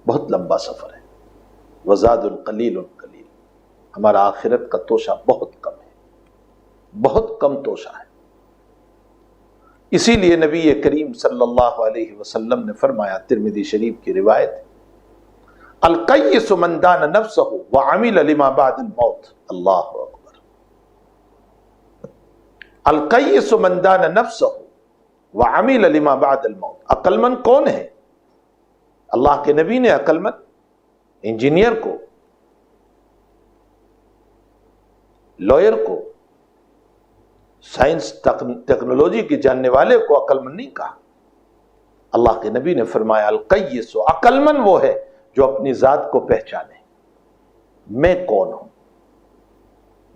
بہت لمبا سفر ہے، وزاد قلیل قلیل، ہمارا آخرت کا توشہ بہت کم ہے، بہت کم توشہ ہے۔ اسی لیے نبی کریم صلی اللہ علیہ وسلم نے فرمایا، ترمذی شریف کی روایت، القیس من دان نفسہ وعمل لما بعد الموت، اللہ اکبر، القیس من دان نفسہ وعمل لما بعد الموت، عقل مند کون ہے؟ اللہ کے نبی نے عقل مند انجینئر کو، لائر کو، سائنس ٹیکنالوجی کی جاننے والے کو عقل مند نہیں کہا، اللہ کے نبی نے فرمایا القیس، عقل مند وہ ہے جو اپنی ذات کو پہچانے، میں کون ہوں،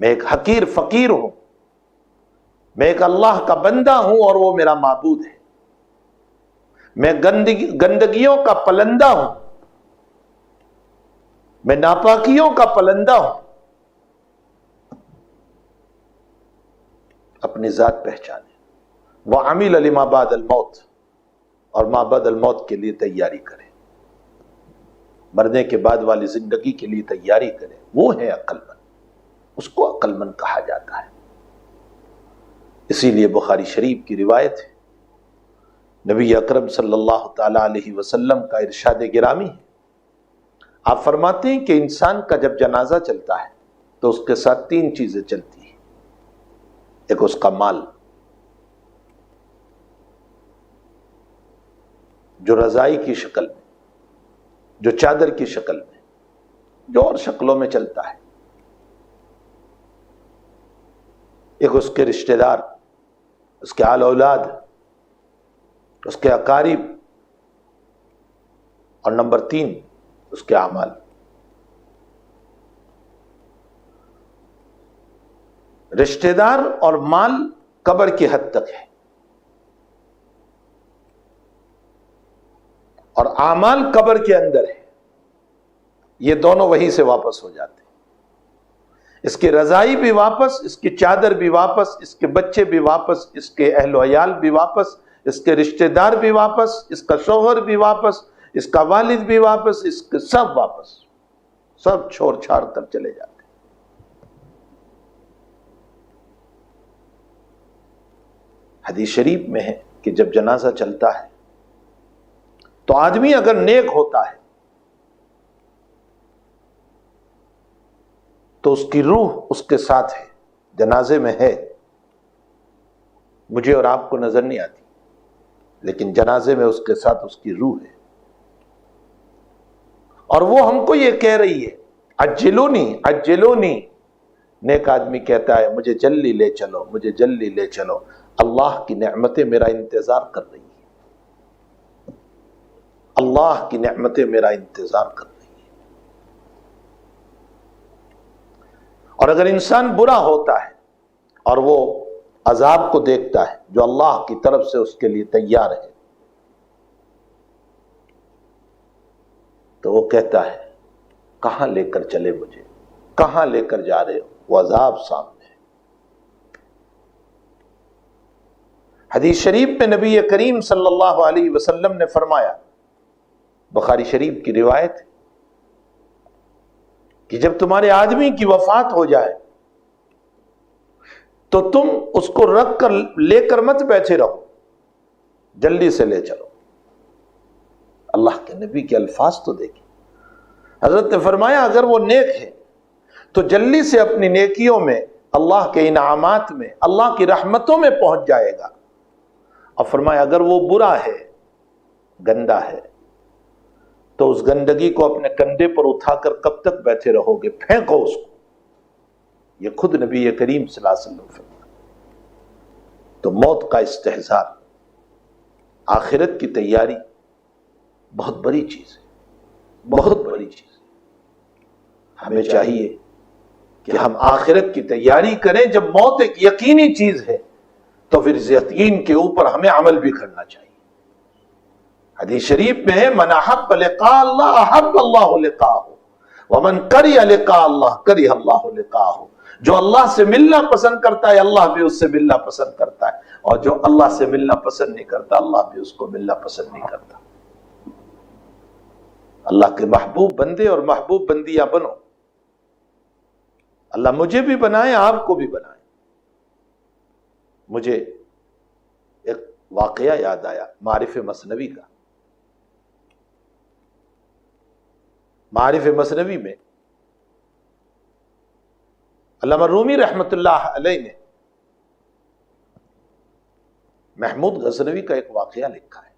میں ایک حقیر فقیر ہوں، میں ایک اللہ کا بندہ ہوں اور وہ میرا معبود ہے، میں گندگیوں کا پلندہ ہوں، میں ناپاکیوں کا پلندہ ہوں، اپنی ذات پہچانے، وَعَمِلَ لِمَا بَعْدَ الْمَوْتِ، اور ما بعد الموت کے لیے تیاری کرے، مرنے کے بعد والی زندگی کے لیے تیاری کرے، وہ ہے عقل مند، اس کو عقل مند کہا جاتا ہے۔ اسی لیے بخاری شریف کی روایت ہے، نبی اکرم صلی اللہ تعالی علیہ وسلم کا ارشاد گرامی ہے، آپ فرماتے ہیں کہ انسان کا جب جنازہ چلتا ہے تو اس کے ساتھ 3 چیزیں چلتی ہیں، ایک اس کا مال جو رضائی کی شکل میں، جو چادر کی شکل میں، جو اور شکلوں میں چلتا ہے، ایک اس کے رشتہ دار، اس کے آل اولاد، اس کے اقارب، اور نمبر 3 اس کے اعمال۔ رشتہ دار اور مال قبر کی حد تک ہے، اور اعمال قبر کے اندر ہے، یہ دونوں وہیں سے واپس ہو جاتے ہیں۔ اس کی رضائی بھی واپس، اس کی چادر بھی واپس، اس کے بچے بھی واپس، اس کے اہل و عیال بھی واپس، اس کے رشتہ دار بھی واپس، اس کا شوہر بھی واپس، اس کا والد بھی واپس، اس کے سب واپس، سب چھوڑ چھاڑ کر چلے جاتے ہیں۔ حدیث شریف میں ہے کہ جب جنازہ چلتا ہے تو آدمی اگر نیک ہوتا ہے تو اس کی روح اس کے ساتھ ہے، جنازے میں ہے، مجھے اور آپ کو نظر نہیں آتی، لیکن جنازے میں اس کے ساتھ اس کی روح ہے، اور وہ ہم کو یہ کہہ رہی ہے عجلونی عجلونی۔ نیک آدمی کہتا ہے مجھے جلدی لے چلو، مجھے جلدی لے چلو، اللہ کی نعمتیں میرا انتظار کر رہی ہیں، اللہ کی نعمتیں میرا انتظار کر رہی ہیں۔ اور اگر انسان برا ہوتا ہے اور وہ عذاب کو دیکھتا ہے جو اللہ کی طرف سے اس کے لیے تیار ہے، تو وہ کہتا ہے کہاں لے کر چلے مجھے، کہاں لے کر جا رہے ہو، وہ عذاب سامنے ہے۔ حدیث شریف میں نبی کریم صلی اللہ علیہ وسلم نے فرمایا، بخاری شریف کی روایت ہے کہ جب تمہارے آدمی کی وفات ہو جائے تو تم اس کو رکھ کر لے کر مت بیٹھے رہو، جلدی سے لے چلو۔ اللہ کے نبی کے الفاظ تو دیکھیں، حضرت نے فرمایا اگر وہ نیک ہے تو جلدی سے اپنی نیکیوں میں، اللہ کے انعامات میں، اللہ کی رحمتوں میں پہنچ جائے گا، اور فرمایا اگر وہ برا ہے، گندا ہے، تو اس گندگی کو اپنے کندھے پر اٹھا کر کب تک بیٹھے رہو گے، پھینکو اس کو۔ یہ خود نبی کریم صلی اللہ علیہ وسلم فرمایا۔ تو موت کا استحضار، آخرت کی تیاری بہت بڑی چیز ہے، بہت بڑی چیز ہے۔ ہمیں چاہیے کہ ہم آخرت کی تیاری کریں۔ جب موت ایک یقینی چیز ہے تو پھر اس یقین کے اوپر ہمیں عمل بھی کرنا چاہیے۔ حدیث شریف میں ہے من احب لقاء اللہ احب اللہ لقاءہ ومن کرہ لقاء اللہ کرہ اللہ لقاءہ۔ جو اللہ سے ملنا پسند کرتا ہے اللہ بھی اس سے ملنا پسند کرتا ہے، اور جو اللہ سے ملنا پسند نہیں کرتا اللہ بھی اس کو ملنا پسند نہیں کرتا۔ اللہ کے محبوب بندے اور محبوب بندیاں بنو۔ اللہ مجھے بھی بنائے، آپ کو بھی بنائے۔ مجھے ایک واقعہ یاد آیا معارف مثنوی کا۔ معارف مثنوی میں علامہ رومی رحمۃ اللہ علیہ نے محمود غزنوی کا ایک واقعہ لکھا ہے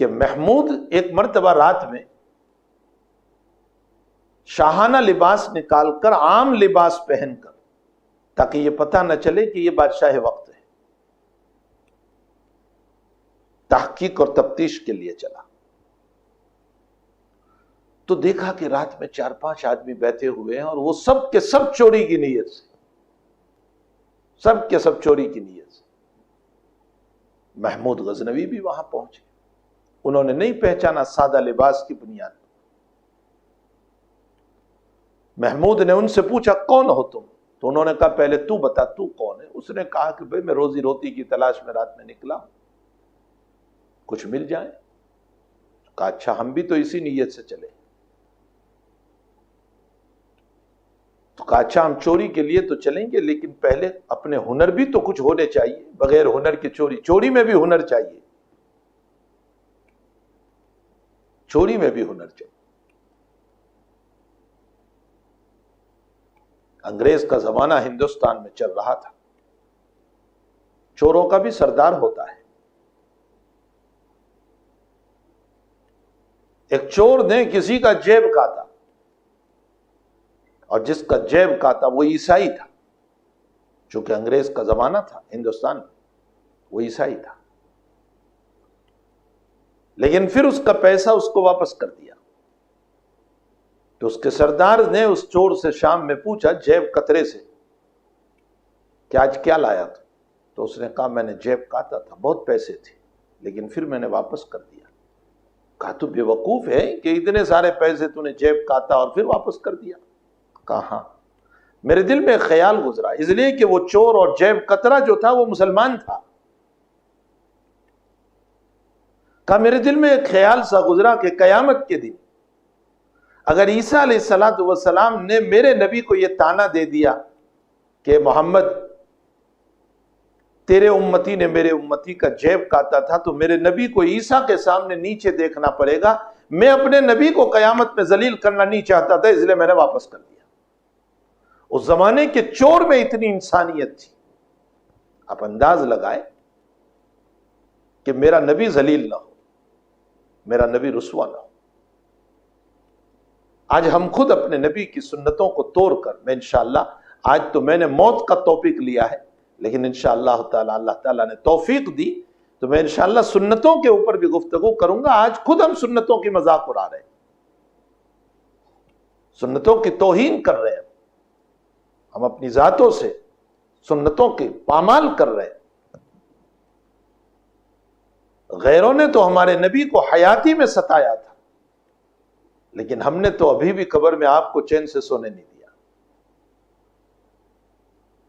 کہ محمود ایک مرتبہ رات میں شاہانہ لباس نکال کر، عام لباس پہن کر، تاکہ یہ پتہ نہ چلے کہ یہ بادشاہ وقت ہے، تحقیق اور تفتیش کے لیے چلا۔ تو دیکھا کہ رات میں 4-5 آدمی بیٹھے ہوئے ہیں، اور وہ سب کے سب چوری کی نیت سے، سب کے سب چوری کی نیت سے۔ محمود غزنوی بھی وہاں پہنچے، انہوں نے نہیں پہچانا سادہ لباس کی بنیاد پر۔ محمود نے ان سے پوچھا کون ہو تم؟ تو انہوں نے کہا پہلے تو بتا تو کون ہے؟ اس نے کہا کہ بھئی میں روزی روٹی کی تلاش میں رات میں نکلا ہوں، کچھ مل جائے۔ کہا اچھا ہم بھی تو اسی نیت سے چلے۔ تو کہا اچھا ہم چوری کے لیے تو چلیں گے، لیکن پہلے اپنے ہنر بھی تو کچھ ہونے چاہیے، بغیر ہنر کی چوری، چوری میں بھی ہنر چاہیے، چوری میں بھی ہنر چاہیے۔ انگریز کا زمانہ ہندوستان میں چل رہا تھا، چوروں کا بھی سردار ہوتا ہے۔ ایک چور نے کسی کا جیب کاٹا، اور جس کا جیب کاٹا وہ عیسائی تھا، چونکہ انگریز کا زمانہ تھا ہندوستان میں، وہ عیسائی تھا، لیکن پھر اس کا پیسہ اس کو واپس کر دیا۔ تو اس کے سردار نے اس چور سے شام میں پوچھا جیب کترے سے کہ آج کیا لایا تھا؟ تو اس نے کہا میں نے جیب کاٹا تھا، بہت پیسے تھے، لیکن پھر میں نے واپس کر دیا۔ کہا تو بے وقوف ہے کہ اتنے سارے پیسے تو نے جیب کاتا اور پھر واپس کر دیا؟ کہا ہاں، میرے دل میں ایک خیال گزرا، اس لیے کہ وہ چور اور جیب کترا جو تھا وہ مسلمان تھا۔ کہا میرے دل میں ایک خیال سا گزرا کہ قیامت کے دن اگر عیسیٰ علیہ السلام نے میرے نبی کو یہ طعنہ دے دیا کہ محمد تیرے امتی نے میرے امتی کا جیب کاتا تھا، تو میرے نبی کو عیسیٰ کے سامنے نیچے دیکھنا پڑے گا۔ میں اپنے نبی کو قیامت میں ذلیل کرنا نہیں چاہتا تھا، اس لیے میں نے واپس کر دیا۔ اس زمانے کے چور میں اتنی انسانیت تھی۔ آپ انداز لگائے کہ میرا نبی ذلیل نہ ہو، میرا نبی رسوا نہ ہو۔ آج ہم خود اپنے نبی کی سنتوں کو توڑ کر، میں انشاءاللہ آج تو میں نے موت کا توفیق لیا ہے، لیکن انشاءاللہ تعالی اللہ تعالیٰ نے توفیق دی تو میں انشاءاللہ سنتوں کے اوپر بھی گفتگو کروں گا۔ آج خود ہم سنتوں کی مذاق اڑا رہے ہیں، سنتوں کی توہین کر رہے ہیں، ہم اپنی ذاتوں سے سنتوں کے پامال کر رہے ہیں۔ غیروں نے تو ہمارے نبی کو حیاتی میں ستایا تھا، لیکن ہم نے تو ابھی بھی قبر میں آپ کو چین سے سونے نہیں دیا۔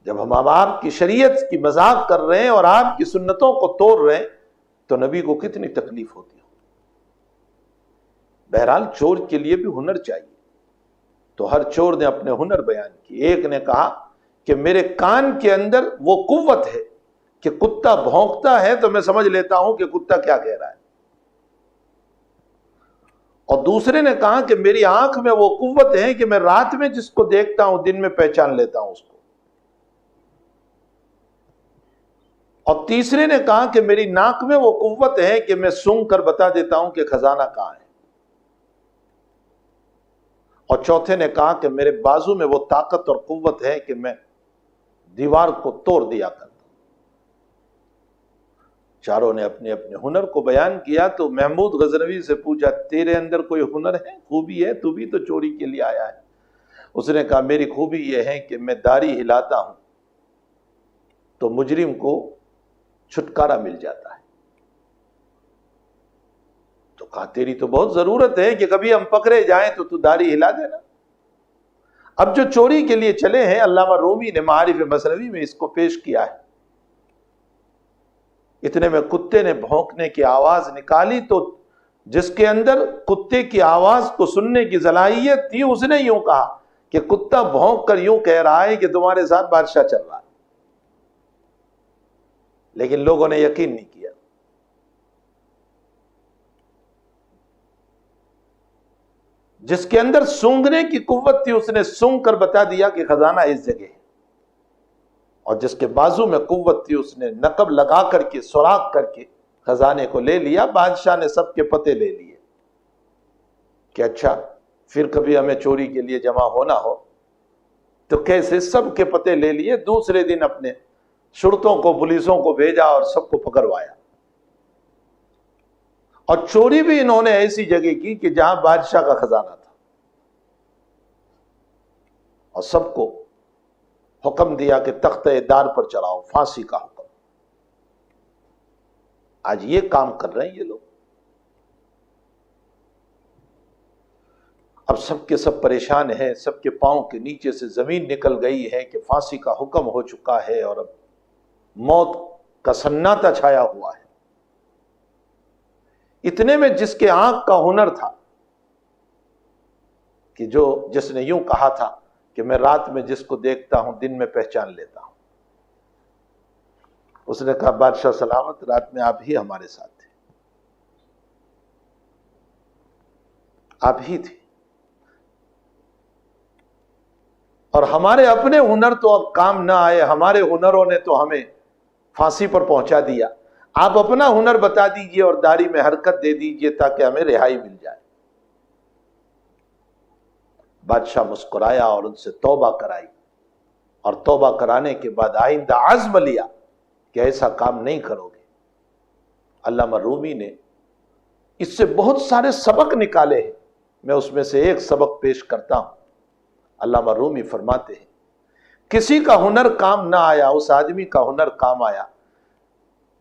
جب ہم آپ کی شریعت کی مذاق کر رہے ہیں اور آپ کی سنتوں کو توڑ رہے ہیں تو نبی کو کتنی تکلیف ہوتی ہو۔ بہرحال چور کے لیے بھی ہنر چاہیے، تو ہر چور نے اپنے ہنر بیان کی۔ ایک نے کہا کہ میرے کان کے اندر وہ قوت ہے کہ کتا بھونکتا ہے تو میں سمجھ لیتا ہوں کہ کتا کیا کہہ رہا ہے، اور دوسرے نے کہا کہ میری آنکھ میں وہ قوت ہے کہ میں رات میں جس کو دیکھتا ہوں دن میں پہچان لیتا ہوں اس کو، اور تیسرے نے کہا کہ میری ناک میں وہ قوت ہے کہ میں سونگھ کر بتا دیتا ہوں کہ خزانہ کہاں ہے، اور چوتھے نے کہا کہ میرے بازو میں وہ طاقت اور قوت ہے کہ میں دیوار کو توڑ دیا کرتا ہوں۔ چاروں نے اپنے اپنے ہنر کو بیان کیا تو محمود غزنوی سے پوچھا تیرے اندر کوئی ہنر ہے، خوبی ہے؟ تو بھی تو چوری کے لیے آیا ہے۔ اس نے کہا میری خوبی یہ ہے کہ میں داڑھی ہلاتا ہوں تو مجرم کو چھٹکارا مل جاتا ہے۔ تو کہا تیری تو بہت ضرورت ہے کہ کبھی ہم پکڑے جائیں تو داڑھی ہلا دینا۔ اب جو چوری کے لیے چلے ہیں، علامہ رومی نے معارف مثنوی میں اس کو پیش کیا ہے۔ اتنے میں کتے نے بھونکنے کی آواز نکالی تو جس کے اندر کتے کی آواز کو سننے کی صلاحیت تھی اس نے یوں کہا کہ کتا بھونک کر یوں کہہ رہا ہے کہ تمہارے ساتھ بادشاہ چل رہا ہے، لیکن لوگوں نے یقین نہیں کیا۔ جس کے اندر سونگنے کی قوت تھی اس نے سونگ کر بتا دیا کہ خزانہ اس جگہ ہے، اور جس کے بازو میں قوت تھی اس نے نقب لگا کر کے سوراخ کر کے خزانے کو لے لیا۔ بادشاہ نے سب کے پتے لے لیے کہ اچھا پھر کبھی ہمیں چوری کے لیے جمع ہونا ہو تو کیسے، سب کے پتے لے لیے۔ دوسرے دن اپنے شرطوں کو پولیسوں کو بھیجا اور سب کو پکڑوایا، اور چوری بھی انہوں نے ایسی جگہ کی کہ جہاں بادشاہ کا خزانہ تھا، اور سب کو حکم دیا کہ تختہ دار پر چڑھاؤ، پھانسی کا حکم۔ آج یہ کام کر رہے ہیں یہ لوگ۔ اب سب کے سب پریشان ہیں، سب کے پاؤں کے نیچے سے زمین نکل گئی ہے کہ پھانسی کا حکم ہو چکا ہے اور اب موت کا سناٹا چھایا ہوا ہے۔ اتنے میں جس کے آنکھ کا ہنر تھا کہ جس نے یوں کہا تھا کہ میں رات میں جس کو دیکھتا ہوں دن میں پہچان لیتا ہوں، اس نے کہا بادشاہ سلامت، رات میں آپ ہی ہمارے ساتھ تھے، آپ ہی تھے، اور ہمارے اپنے ہنر تو اب کام نہ آئے، ہمارے ہنروں نے تو ہمیں پھانسی پر پہنچا دیا، آپ اپنا ہنر بتا دیجئے اور داڑھی میں حرکت دے دیجئے تاکہ ہمیں رہائی مل جائے۔ بادشاہ مسکرایا اور ان سے توبہ کرائی، اور توبہ کرانے کے بعد آئندہ عزم لیا کہ ایسا کام نہیں کرو گے۔ علامہ رومی نے اس سے بہت سارے سبق نکالے ہیں، میں اس میں سے ایک سبق پیش کرتا ہوں۔ علامہ رومی فرماتے ہیں کسی کا ہنر کام نہ آیا، اس آدمی کا ہنر کام آیا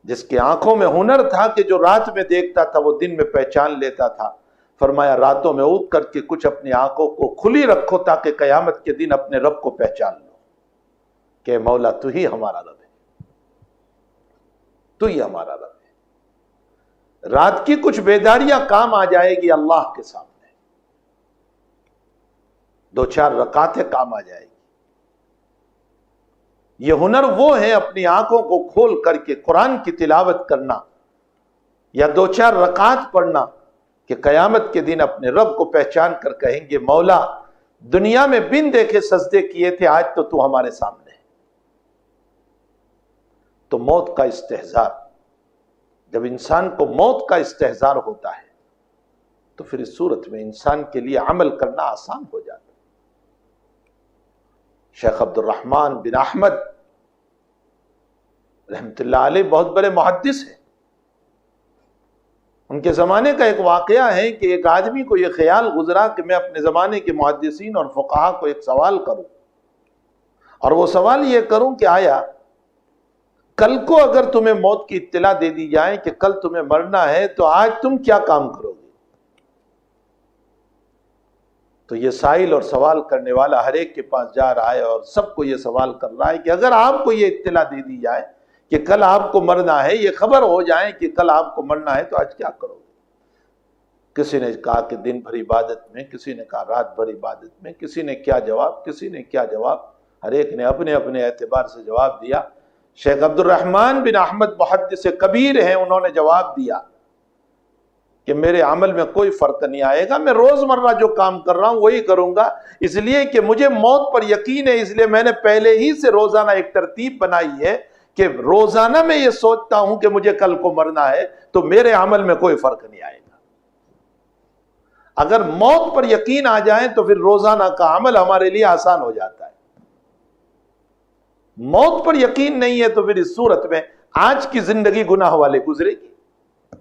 جس کی آنکھوں میں ہنر تھا کہ جو رات میں دیکھتا تھا وہ دن میں پہچان لیتا تھا، فرمایا راتوں میں اٹھ کر کے کچھ اپنی آنکھوں کو کھلی رکھو تاکہ قیامت کے دن اپنے رب کو پہچان لو کہ مولا تو ہی ہمارا رب ہے، تو ہی ہمارا رب ہے۔ رات کی کچھ بیداریاں کام آ جائے گی اللہ کے سامنے، 2-4 رکعتیں کام آ جائے گی۔ یہ ہنر وہ ہے اپنی آنکھوں کو کھول کر کے قرآن کی تلاوت کرنا یا 2-4 رکعت پڑھنا کہ قیامت کے دن اپنے رب کو پہچان کر کہیں گے مولا دنیا میں بن دیکھے سجدے کیے تھے، آج تو ہمارے سامنے ہے۔ تو موت کا استحضار، جب انسان کو موت کا استحضار ہوتا ہے تو پھر اس صورت میں انسان کے لیے عمل کرنا آسان ہو جاتا ہے۔ شیخ عبد الرحمن بن احمد رحمت اللہ علیہ بہت بڑے محدث ہیں۔ ان کے زمانے کا ایک واقعہ ہے کہ ایک آدمی کو یہ خیال گزرا کہ میں اپنے زمانے کے محدثین اور فقہا کو ایک سوال کروں، اور وہ سوال یہ کروں کہ آیا کل کو اگر تمہیں موت کی اطلاع دے دی جائے کہ کل تمہیں مرنا ہے تو آج تم کیا کام کرو گے؟ تو یہ سائل اور سوال کرنے والا ہر ایک کے پاس جا رہا ہے اور سب کو یہ سوال کر رہا ہے کہ اگر آپ کو یہ اطلاع دے دی جائے کہ کل آپ کو مرنا ہے، یہ خبر ہو جائے کہ کل آپ کو مرنا ہے تو آج کیا کرو گے؟ کسی نے کہا کہ دن بھر عبادت میں، کسی نے کہا رات بھر عبادت میں، کسی نے کیا جواب، کسی نے کیا جواب، ہر ایک نے اپنے اپنے اعتبار سے جواب دیا۔ شیخ عبد الرحمن بن احمد محدث کبیر ہیں، انہوں نے جواب دیا کہ میرے عمل میں کوئی فرق نہیں آئے گا، میں روزمرہ جو کام کر رہا ہوں وہی کروں گا، اس لیے کہ مجھے موت پر یقین ہے، اس لیے میں نے پہلے ہی سے روزانہ ایک ترتیب بنائی ہے کہ روزانہ میں یہ سوچتا ہوں کہ مجھے کل کو مرنا ہے، تو میرے عمل میں کوئی فرق نہیں آئے گا۔ اگر موت پر یقین آ جائے تو پھر روزانہ کا عمل ہمارے لیے آسان ہو جاتا ہے۔ موت پر یقین نہیں ہے تو پھر اس صورت میں آج کی زندگی گناہ والے گزرے گی،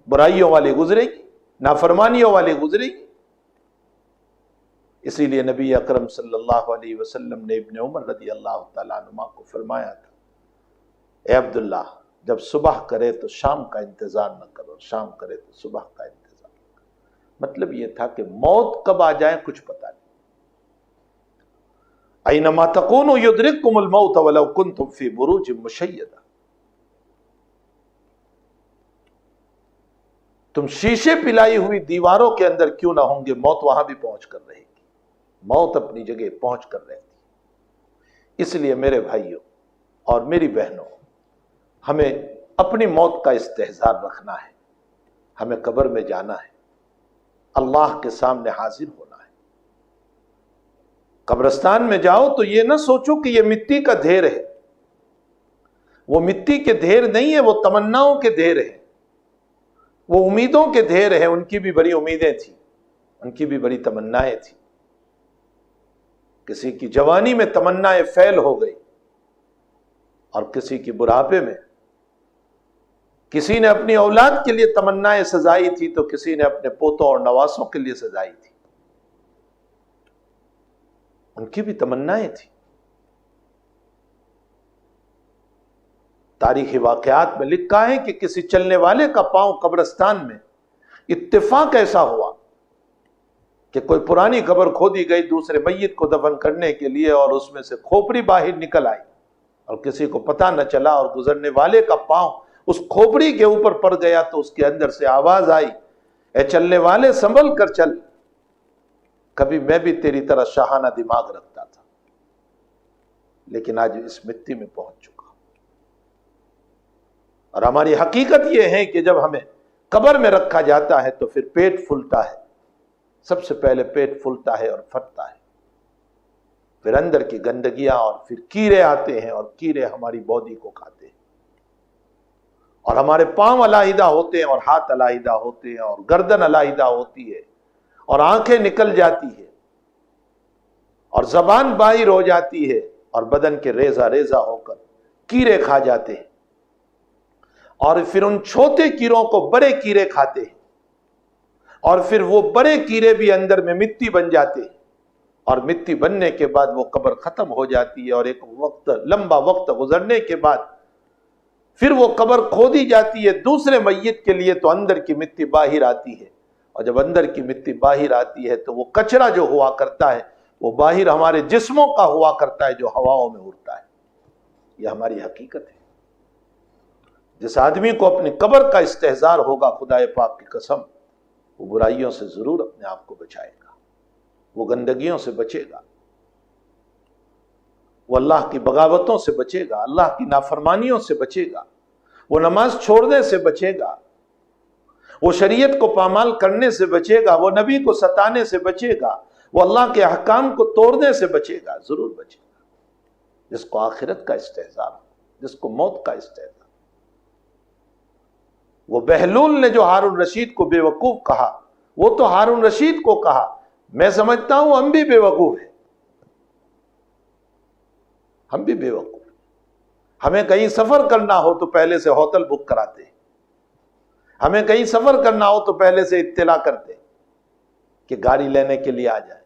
برائیوں والے گزرے گی، نافرمانیوں والے گزرے گی۔ اسی لیے نبی اکرم صلی اللہ علیہ وسلم نے ابن عمر رضی اللہ تعالیٰ عنہما کو فرمایا تھا، اے عبداللہ جب صبح کرے تو شام کا انتظار نہ کرو، شام کرے تو صبح کا انتظار نہ کرو۔ مطلب یہ تھا کہ موت کب آ جائے کچھ پتہ نہیں۔ اینما تکونوا یدرککم الموت ولو کنتم فی بروج مشیدہ، تم شیشے پلائی ہوئی دیواروں کے اندر کیوں نہ ہوں گے، موت وہاں بھی پہنچ کر رہے گی، موت اپنی جگہ پہنچ کر رہتی۔ اس لیے میرے بھائیوں اور میری بہنوں، ہمیں اپنی موت کا استحضار رکھنا ہے، ہمیں قبر میں جانا ہے، اللہ کے سامنے حاضر ہونا ہے۔ قبرستان میں جاؤ تو یہ نہ سوچو کہ یہ مٹی کا ڈھیر ہے، وہ مٹی کے ڈھیر نہیں ہے، وہ تمناؤں کے ڈھیر ہے، وہ امیدوں کے ڈھیر ہے۔ ان کی بھی بڑی امیدیں تھیں، ان کی بھی بڑی تمنائیں تھیں۔ کسی کی جوانی میں تمنائیں فیل ہو گئی، اور کسی کی بڑھاپے میں، کسی نے اپنی اولاد کے لیے تمنائیں سجائی تھی تو کسی نے اپنے پوتوں اور نواسوں کے لیے سجائی تھی۔ ان کی بھی تمنائیں تھیں۔ تاریخی واقعات میں لکھا ہے کہ کسی چلنے والے کا پاؤں قبرستان میں اتفاق ایسا ہوا کہ کوئی پرانی قبر کھودی گئی دوسرے میت کو دفن کرنے کے لیے، اور اس میں سے کھوپڑی باہر نکل آئی اور کسی کو پتہ نہ چلا، اور گزرنے والے کا پاؤں اس کھوپڑی کے اوپر پڑ گیا تو اس کے اندر سے آواز آئی، اے چلنے والے سنبھل کر چل، کبھی میں بھی تیری طرح شاہانہ دماغ رکھتا تھا لیکن آج اس مٹی میں پہنچ چکا۔ اور ہماری حقیقت یہ ہے کہ جب ہمیں قبر میں رکھا جاتا ہے تو پھر پیٹ پھولتا ہے، سب سے پہلے پیٹ پھولتا ہے اور پھٹتا ہے، پھر اندر کی گندگیاں اور پھر کیڑے آتے ہیں، اور کیڑے ہماری باڈی کو کھاتے ہیں، اور ہمارے پاؤں علیحدہ ہوتے ہیں اور ہاتھ علیحدہ ہوتے ہیں اور گردن علیحدہ ہوتی ہے اور آنکھیں نکل جاتی ہے اور زبان باہر ہو جاتی ہے اور بدن کے ریزہ ریزہ ہو کر کیڑے کھا جاتے ہیں، اور پھر ان چھوٹے کیڑوں کو بڑے کیڑے کھاتے ہیں، اور پھر وہ بڑے کیڑے بھی اندر میں مٹی بن جاتے ہیں، اور مٹی بننے کے بعد وہ قبر ختم ہو جاتی ہے، اور ایک وقت لمبا وقت گزرنے کے بعد پھر وہ قبر کھودی جاتی ہے دوسرے میت کے لیے، تو اندر کی مٹی باہر آتی ہے، اور جب اندر کی مٹی باہر آتی ہے تو وہ کچرا جو ہوا کرتا ہے وہ باہر ہمارے جسموں کا ہوا کرتا ہے جو ہواؤں میں اڑتا ہے۔ یہ ہماری حقیقت ہے۔ جس آدمی کو اپنی قبر کا استحضار ہوگا، خدائے پاک کی قسم، وہ برائیوں سے ضرور اپنے آپ کو بچائے گا، وہ گندگیوں سے بچے گا، وہ اللہ کی بغاوتوں سے بچے گا، اللہ کی نافرمانیوں سے بچے گا، وہ نماز چھوڑنے سے بچے گا، وہ شریعت کو پامال کرنے سے بچے گا، وہ نبی کو ستانے سے بچے گا، وہ اللہ کے احکام کو توڑنے سے بچے گا، ضرور بچے گا۔ جس کو آخرت کا استحضار ہو، جس کو موت کا استحضار۔ وہ بہلول نے جو ہارون رشید کو بے وقوف کہا، وہ تو ہارون رشید کو کہا، میں سمجھتا ہوں ہم بھی بے وقوف ہیں، ہم بھی بے وقوف ہیں۔ ہمیں کہیں سفر کرنا ہو تو پہلے سے ہوٹل بک کراتے ہیں، ہمیں کہیں سفر کرنا ہو تو پہلے سے اطلاع کرتے کہ گاڑی لینے کے لیے آ جائے،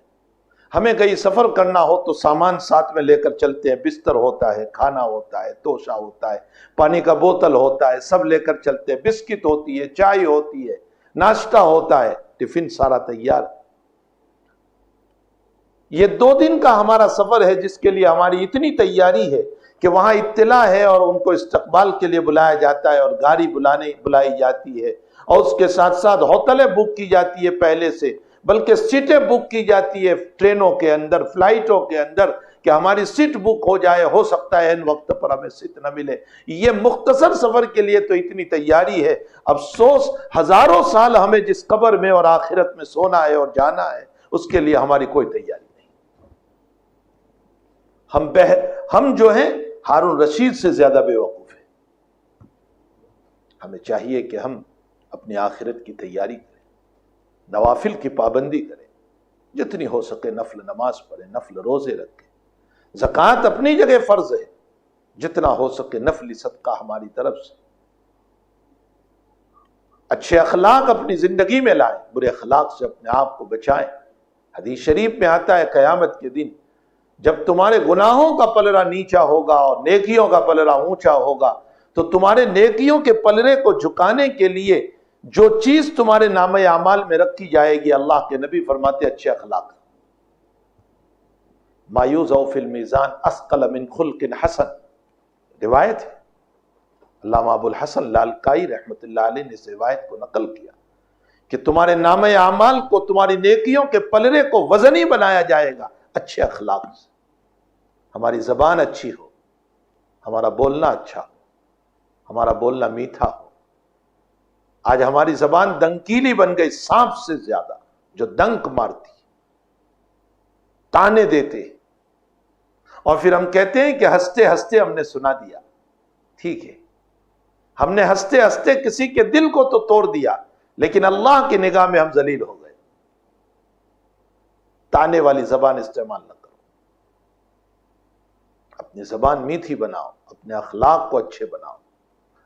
ہمیں کہیں سفر کرنا ہو تو سامان ساتھ میں لے کر چلتے ہیں، بستر ہوتا ہے، کھانا ہوتا ہے، توشہ ہوتا ہے، پانی کا بوتل ہوتا ہے، سب لے کر چلتے ہیں، بسکٹ ہوتی ہے، چائے ہوتی ہے، ناشتہ ہوتا ہے، ٹفن سارا تیار۔ یہ 2 دن کا ہمارا سفر ہے جس کے لیے ہماری اتنی تیاری ہے کہ وہاں اطلاع ہے اور ان کو استقبال کے لیے بلایا جاتا ہے اور گاڑی بلائی جاتی ہے، اور اس کے ساتھ ساتھ ہوٹلیں بک کی جاتی ہے پہلے سے، بلکہ سیٹیں بک کی جاتی ہے ٹرینوں کے اندر، فلائٹوں کے اندر، کہ ہماری سیٹ بک ہو جائے، ہو سکتا ہے ان وقت پر ہمیں سیٹ نہ ملے۔ یہ مختصر سفر کے لیے تو اتنی تیاری ہے، افسوس ہزاروں سال ہمیں جس قبر میں اور آخرت میں سونا ہے اور جانا ہے، اس کے لیے ہماری کوئی تیاری نہیں۔ ہم جو ہیں ہارون رشید سے زیادہ بے وقوف ہیں۔ ہمیں چاہیے کہ ہم اپنی آخرت کی تیاری کریں، نوافل کی پابندی کریں، جتنی ہو سکے نفل نماز پڑھیں، نفل روزے رکھیں، زکوٰۃ اپنی جگہ فرض ہے، جتنا ہو سکے نفلی صدقہ ہماری طرف سے، اچھے اخلاق اپنی زندگی میں لائیں، برے اخلاق سے اپنے آپ کو بچائیں۔ حدیث شریف میں آتا ہے قیامت کے دن جب تمہارے گناہوں کا پلڑا نیچا ہوگا اور نیکیوں کا پلڑا اونچا ہوگا، تو تمہارے نیکیوں کے پلڑے کو جھکانے کے لیے جو چیز تمہارے نامہ اعمال میں رکھی جائے گی، اللہ کے نبی فرماتے اچھے اخلاق۔ ما یوضع فی المیزان اثقل من خلق حسن، روایت ہے، علامہ ابو الحسن لالکائی رحمۃ اللہ علیہ نے اس روایت کو نقل کیا کہ تمہارے نامہ اعمال کو، تمہاری نیکیوں کے پلڑے کو وزنی بنایا جائے گا اچھے اخلاق سے۔ ہماری زبان اچھی ہو، ہمارا بولنا اچھا ہو، ہمارا بولنا میٹھا ہو۔ آج ہماری زبان دنکیلی بن گئی، سانپ سے زیادہ، جو ڈنک مارتی، تانے دیتے، اور پھر ہم کہتے ہیں کہ ہنستے ہنستے ہم نے سنا دیا۔ ٹھیک ہے، ہم نے ہنستے ہنستے کسی کے دل کو تو توڑ دیا، لیکن اللہ کی نگاہ میں ہم ذلیل ہو گئے۔ تانے والی زبان استعمال نہ کرو، اپنی زبان میٹھی بناؤ، اپنے اخلاق کو اچھے بناؤ،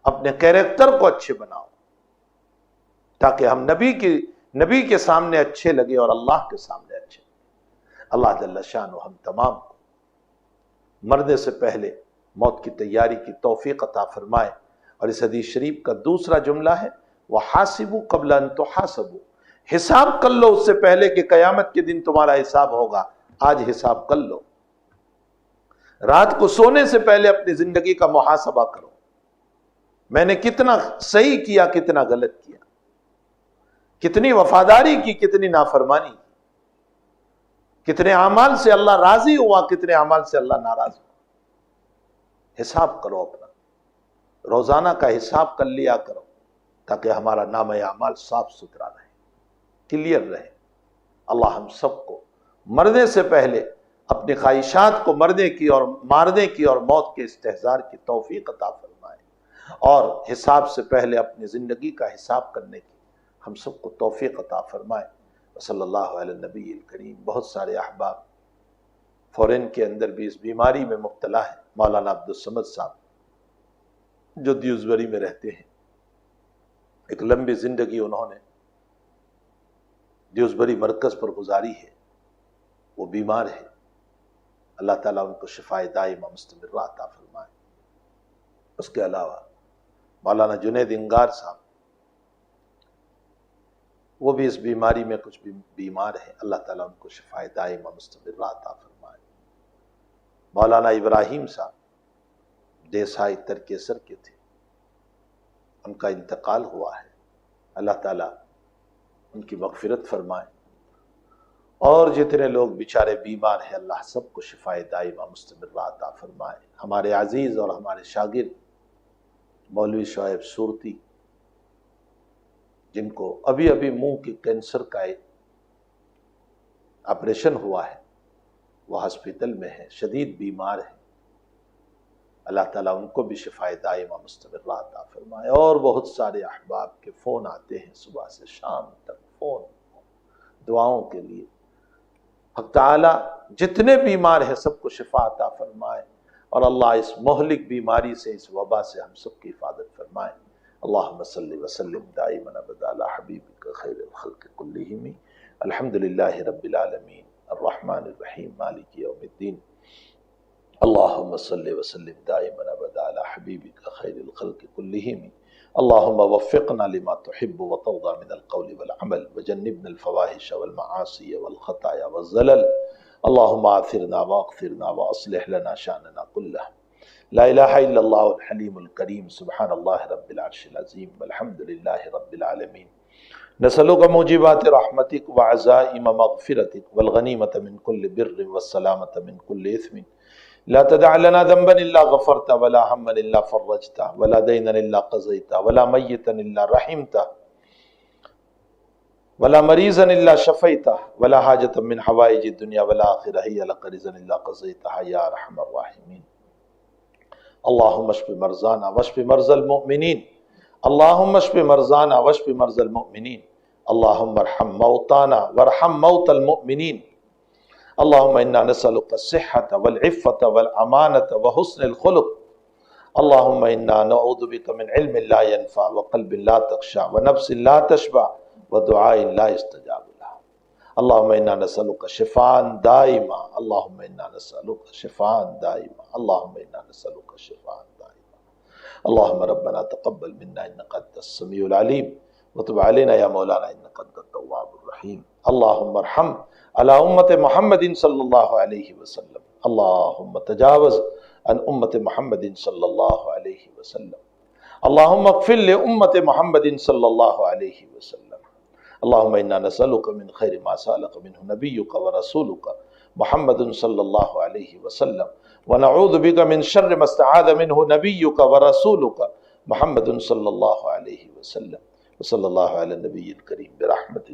اپنے کیریکٹر کو اچھے بناؤ، تاکہ ہم نبی کے سامنے اچھے لگے اور اللہ کے سامنے اچھے لگے۔ اللہ جل شانہ ہم تمام کو مرنے سے پہلے موت کی تیاری کی توفیق عطا فرمائے۔ اور اس حدیث شریف کا دوسرا جملہ ہے وَحَاسِبُوا قَبْلَ أَن تُحَاسَبُوا، حساب کر لو اس سے پہلے کہ قیامت کے دن تمہارا حساب ہوگا، آج حساب کر لو۔ رات کو سونے سے پہلے اپنی زندگی کا محاسبہ کرو، میں نے کتنا صحیح کیا، کتنا غلط کیا، کتنی وفاداری کی، کتنی نافرمانی، کتنے اعمال سے اللہ راضی ہوا، کتنے اعمال سے اللہ ناراض ہوا۔ حساب کرو اپنا، روزانہ کا حساب کر لیا کرو، تاکہ ہمارا نامہ اعمال صاف ستھرا رہے، کلیئر رہے۔ اللہ ہم سب کو مرنے سے پہلے اپنی خواہشات کو مرنے کی اور مارنے کی اور موت کے استحضار کی توفیق عطا فرمائے، اور حساب سے پہلے اپنی زندگی کا حساب کرنے کی ہم سب کو توفیق عطا فرمائے۔ صلی اللہ علیہ النبی الکریم۔ بہت سارے احباب فورن کے اندر بھی اس بیماری میں مبتلا ہے۔ مولانا عبدالصمد صاحب جو دیوزبری میں رہتے ہیں، ایک لمبی زندگی انہوں نے دیوزبری مرکز پر گزاری ہے، وہ بیمار ہے، اللہ تعالیٰ ان کو شفائے دائمہ مستمرہ عطا فرمائے۔ اس کے علاوہ مولانا جنید انگار صاحب، وہ بھی اس بیماری میں کچھ بیمار ہیں، اللہ تعالیٰ ان کو شفائے دائمہ مستمرہ عطا فرمائے۔ مولانا ابراہیم صاحب دیسائی ترکیسر کے تھے، ان کا انتقال ہوا ہے، اللہ تعالیٰ ان کی مغفرت فرمائے، اور جتنے لوگ بیچارے بیمار ہیں اللہ سب کو شفائے دائمہ مستمرہ عطا فرمائے۔ ہمارے عزیز اور ہمارے شاگرد مولوی شعیب صورتی، جن کو ابھی ابھی منہ کے کینسر کا آپریشن ہوا ہے، وہ ہاسپٹل میں ہیں، شدید بیمار ہیں، اللہ تعالیٰ ان کو بھی شفائے دائمہ مستمرہ عطا فرمائے۔ اور بہت سارے احباب کے فون آتے ہیں صبح سے شام تک، فون دعاؤں کے لیے۔ حق تعالیٰ جتنے بیمار ہیں سب کو شفا عطا فرمائے، اور اللہ اس مہلک بیماری سے، اس وبا سے ہم سب کی حفاظت فرمائے۔ اللہم صلی وسلم دائما ابدا علی حبیبک خیر الخلق کلہم، الحمدللہ رب العالمین الرحمن الرحیم مالک یوم الدین، اللہم صلی وسلم دائما ابدا علی حبیبک خیر الخلق کلہم، اللہم وفقنا لما تحب وترضى من القول والعمل وجنبنا الفواحش والمعاصی والخطایا والزلل، اللہم آثرنا واغفرنا واصلح لنا شاننا کلہ، لا الہ الا اللہ الحلیم الکریم، سبحان اللہ رب العرش العظیم، والحمد للہ رب العالمین۔ نسألک موجبات رحمتک وعزائم مغفرتک والغنیمۃ من کل بر والسلامۃ من کل اثم، لا تدع لنا ذنبا الا غفرت ولا ہما الا فرجت ولا دینا الا قضیت ولا میتا الا رحمت ولا مریضا الا شفیت ولا حاجۃ من حوائج الدنیا والآخرہ ہی لک رضا الا قضیتها یا ارحم الراحمین۔ اللہم اشف مرضانا واشف مرضى المؤمنین، اللہم اشف مرضانا واشف مرضى المؤمنین، اللہم ارحم موتانا وارحم موتى المؤمنین، اللہم انا نسألک الصحة والعفة والامانة وحسن الخلق، اللہم انا نعوذ بک من علم لا ينفع وقلب لا تخشع ونفس لا تشبع ودعاء لا يستجاب لها، اللہم انا نسألک شفاء دائما، اللہم انا نسألک شفاء دائما، اللہم انا نسألک شفاء دائما، اللہم ربنا تقبل منا انک انت السمیع العلیم وتب علینا یا مولانا انک انت التواب الرحیم، اللہم ارحم علی امت محمد صلی اللہ علیہ وسلم، اللہم تجاوز عن امت محمد صلی اللہ علیہ وسلم، اللہم اغفر لامت محمد صلی اللہ علیہ وسلم، اللہم انا نسألک من خیر ما سألک منہ نبیک ورسولک محمد صلی اللہ علیہ وسلم، ونعوذ بک من شر ما استعاذ منہ نبیک ورسولک محمد صلی اللہ علیہ وسلم، وصلی اللہ علی النبی الکریم برحمتک